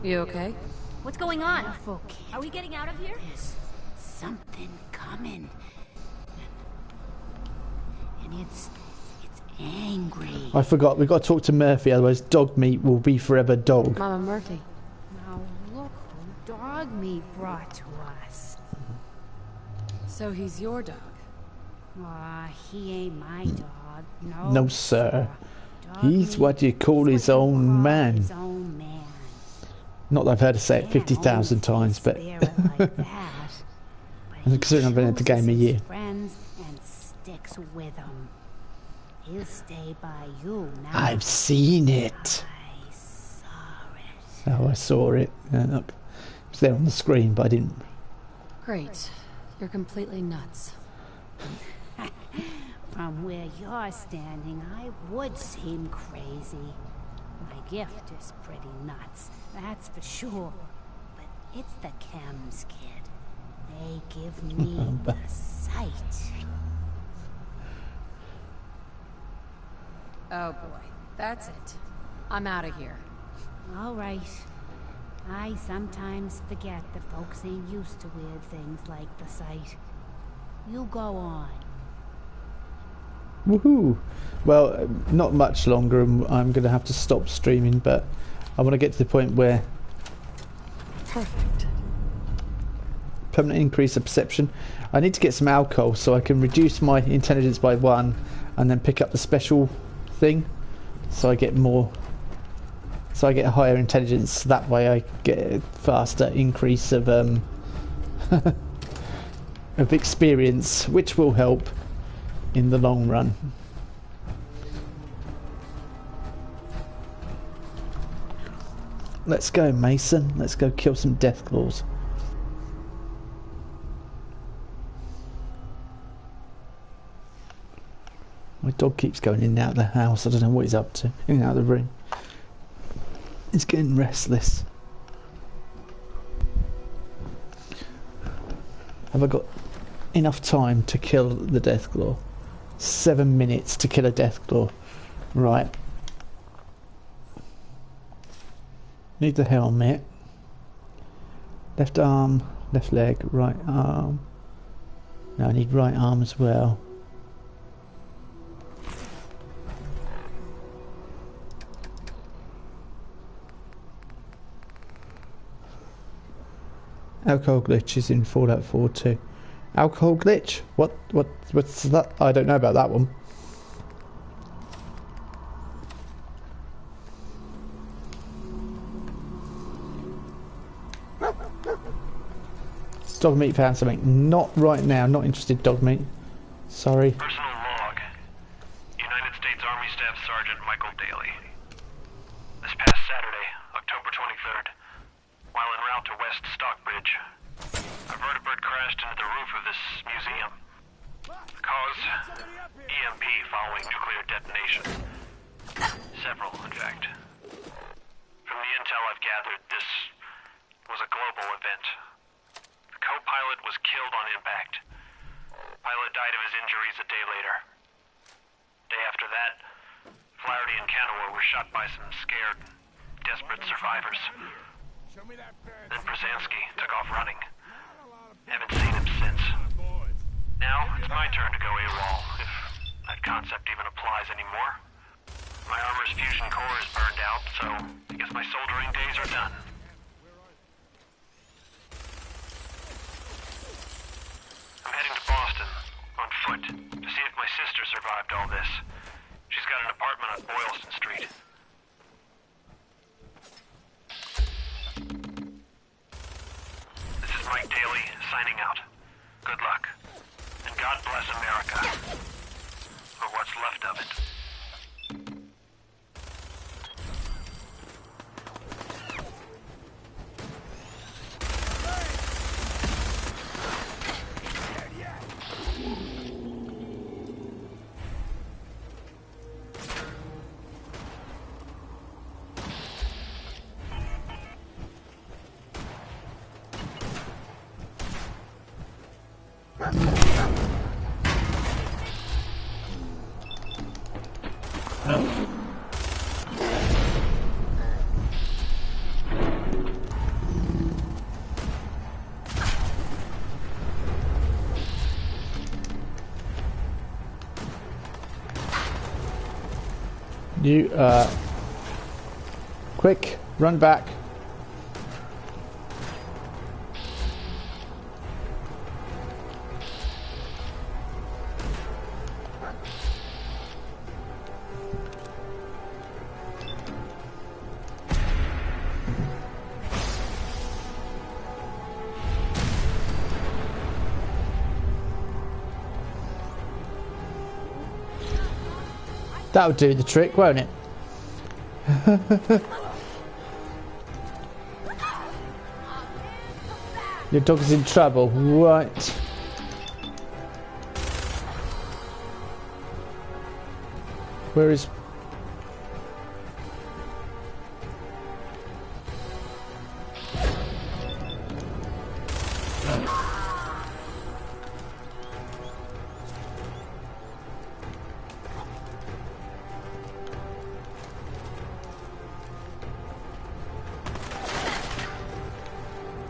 You okay? What's going on? Are we getting out of here? Something coming. And it's angry. I forgot, we've got to talk to Murphy, otherwise dog meat will be forever dog. Mama Murphy. Now look who dog meat brought to us. So he's your dog? He ain't my dog. No, sir. He's what you call his own man. Not that I've heard her say it 50,000 times, but considering I've been in the game a year. Friends and sticks with him. He'll stay by you now. I've seen it. Oh, I saw it. Look, it was there on the screen, but I didn't. Great. You're completely nuts. From where you're standing, I would seem crazy. My gift is pretty nuts, that's for sure. But it's the chems, kid. They give me the sight. Oh boy, that's it. I'm out of here. All right. I sometimes forget that folks ain't used to weird things like the sight. You go on. Woohoo! Well, not much longer, and I'm going to have to stop streaming, but I want to get to the point where... Perfect. Permanent increase of perception. I need to get some alcohol so I can reduce my intelligence by 1 and then pick up the special thing so I get more... So I get a higher intelligence, that way I get a faster increase of of experience, which will help in the long run. Let's go, Mason. Let's go kill some Deathclaws. My dog keeps going in and out of the house. I don't know what he's up to. In and out of the room. He's getting restless. Have I got enough time to kill the Deathclaw? 7 minutes to kill a Deathclaw. Right. Need the helmet. Left arm, left leg, right arm. No, I need right arm as well. Alcohol glitch is in Fallout 4 too. Alcohol glitch? What's that? I don't know about that one. Dog meat found something. Not right now. Not interested, dog meat. Sorry. Personal log. United States Army Staff Sergeant Michael Daly. This past Saturday, October 23rd, while en route to West Stockbridge, a vertibird crashed into the roof of this museum. The cause? EMP following nuclear detonation. Several, in fact. From the intel I've gathered, this was a global event. The co-pilot was killed on impact. Pilot died of his injuries a day later. Day after that, Flaherty and Canaway were shot by some scared, desperate survivors. Then Brzezinski took off running. Haven't seen him since. Now, it's my turn to go AWOL, if that concept even applies anymore. My armor's fusion core is burned out, so I guess my soldering days are done. I'm heading to Boston, on foot, to see if my sister survived all this. She's got an apartment on Boylston Street. This is Mike Daly, signing out. Good luck. And God bless America. Or what's left of it. You, quick, run back. That'll do the trick, won't it? Your dog is in trouble, right? Where is...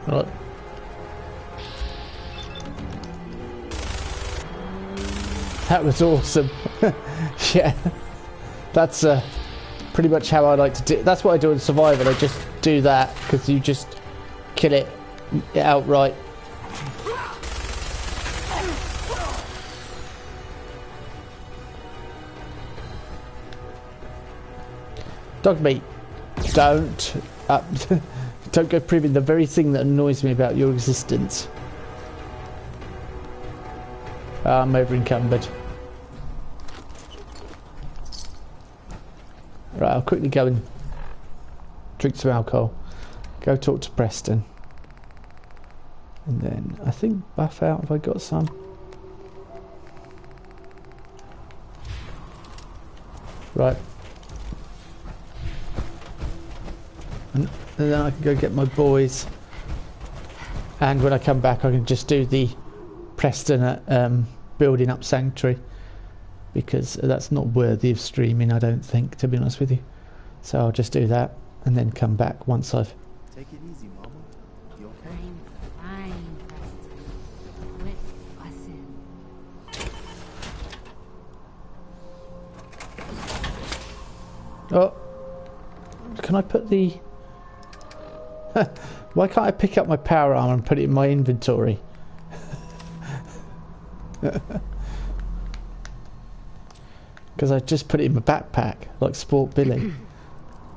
Right. That was awesome. Yeah, that's pretty much how I like to do. That's what I do in Survival. I just do that because you just kill it outright. Dog meat. Don't. Don't go proving the very thing that annoys me about your existence. I'm over encumbered. Right, I'll quickly go and drink some alcohol. Go talk to Preston. And then I think buff out if I got some. Right. And then I can go get my boys. And when I come back I can just do the Preston at building up Sanctuary. Because that's not worthy of streaming, I don't think, to be honest with you. So I'll just do that and then come back once I've... Take it easy, Mama. You okay? I'm fine, Preston. Quit fussing. Oh. Can I put the... Why can't I pick up my power armor and put it in my inventory? Because I just put it in my backpack, like Sport Billy.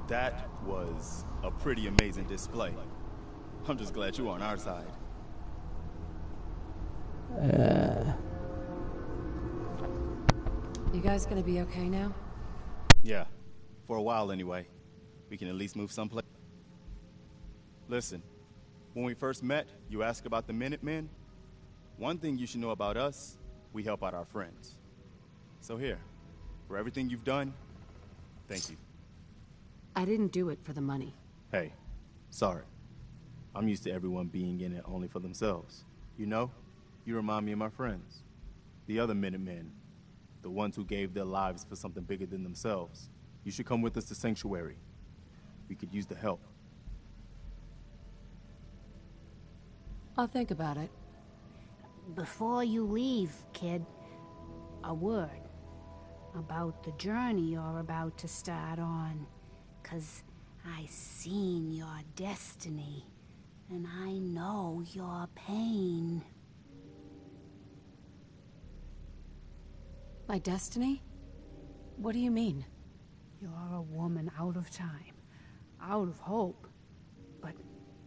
That was a pretty amazing display. I'm just glad you're on our side. You guys gonna be okay now? Yeah, for a while anyway. We can at least move someplace. Listen, when we first met, you asked about the Minutemen. One thing you should know about us, we help out our friends. So here, for everything you've done, thank you. I didn't do it for the money. Hey, sorry. I'm used to everyone being in it only for themselves. You know, you remind me of my friends. The other Minutemen. The ones who gave their lives for something bigger than themselves. You should come with us to Sanctuary. We could use the help. I'll think about it. Before you leave, kid, a word about the journey you're about to start on. 'Cause I seen your destiny, and I know your pain. My destiny? What do you mean? You're a woman out of time, out of hope. But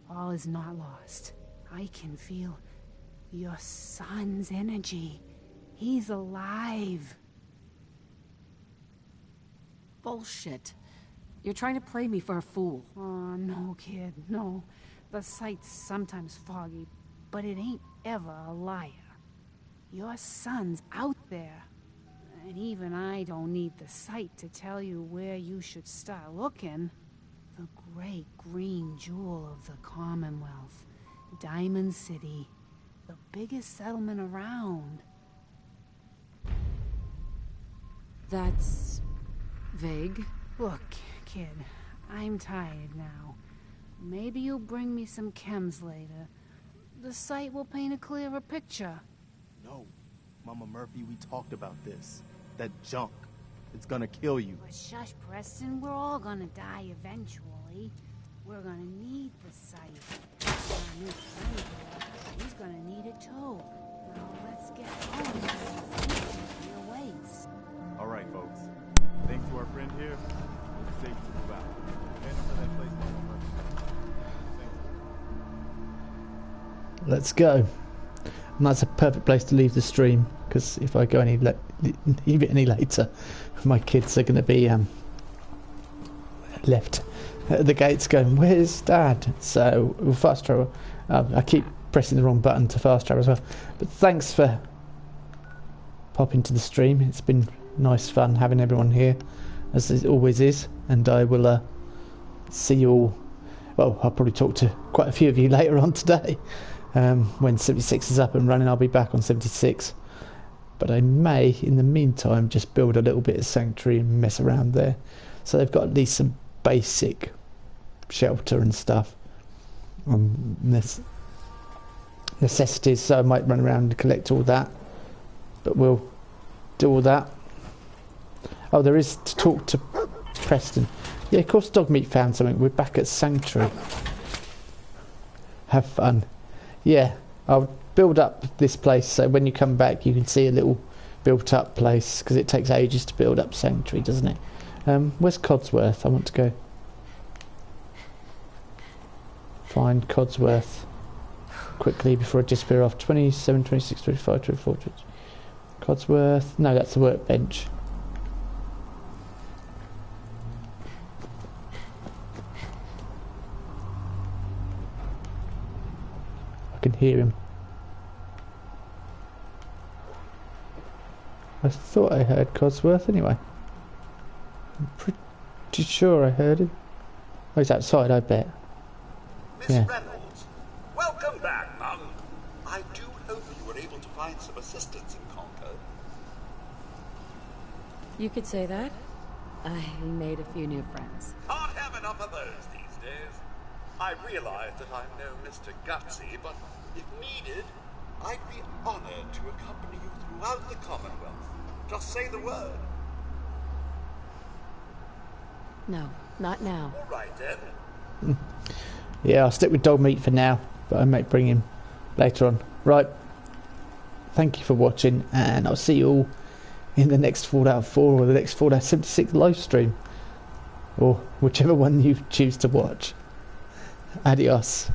all is not lost. I can feel your son's energy. He's alive. Bullshit. You're trying to play me for a fool. Oh, no, kid, no. The sight's sometimes foggy, but it ain't ever a liar. Your son's out there. And even I don't need the sight to tell you where you should start looking. The great green jewel of the Commonwealth. Diamond City. The biggest settlement around. That's Vague. Look, kid, I'm tired now. Maybe you'll bring me some chems later. The site will paint a clearer picture. No, Mama Murphy, we talked about this. That junk. It's gonna kill you. But shush, Preston. We're all gonna die eventually. We're gonna need the site. Our new friend here, he's gonna need it too. Now let's get going. He awaits. All right, folks. Thanks to our friend here, it's safe to move out. Head over that place, Mama Murphy. Let's go. And that's a perfect place to leave the stream, because if I go leave it any later, my kids are going to be left at the gates going, "Where's Dad?" So we'll fast travel. I keep pressing the wrong button to fast travel as well. But thanks for popping to the stream. It's been nice fun having everyone here, as it always is. And I will see you all. Well, I'll probably talk to quite a few of you later on today. When 76 is up and running, I'll be back on 76. But I may, in the meantime, just build a little bit of sanctuary and mess around there. So they've got at least some basic shelter and stuff. Necessities, so I might run around and collect all that. But we'll do all that. Oh, there is to talk to Preston. Yeah, of course Dogmeat found something. We're back at Sanctuary. Have fun. Yeah, I'll build up this place so when you come back you can see a little built up place, because it takes ages to build up Sanctuary, doesn't it? Where's Codsworth? I want to go find Codsworth quickly before I disappear off. 27, 26, 25, 24, 20. Codsworth. No, that's the workbench. I can hear him. I thought I heard Codsworth anyway. I'm pretty sure I heard him. Oh, he's outside, I bet. Miss Reynolds, welcome back, Mum. I do hope you were able to find some assistance in Concord. You could say that. I made a few new friends. Can't have enough of those these days. I realize that I'm no Mr. Gutsy, but if needed, I'd be honored to accompany you throughout the Commonwealth. Just say the word. No, not now. All right, then. Yeah, I'll stick with Dogmeat for now, but I might bring him later on. Right. Thank you for watching, and I'll see you all in the next Fallout 4 or the next Fallout 76 live stream. Or whichever one you choose to watch. Adios.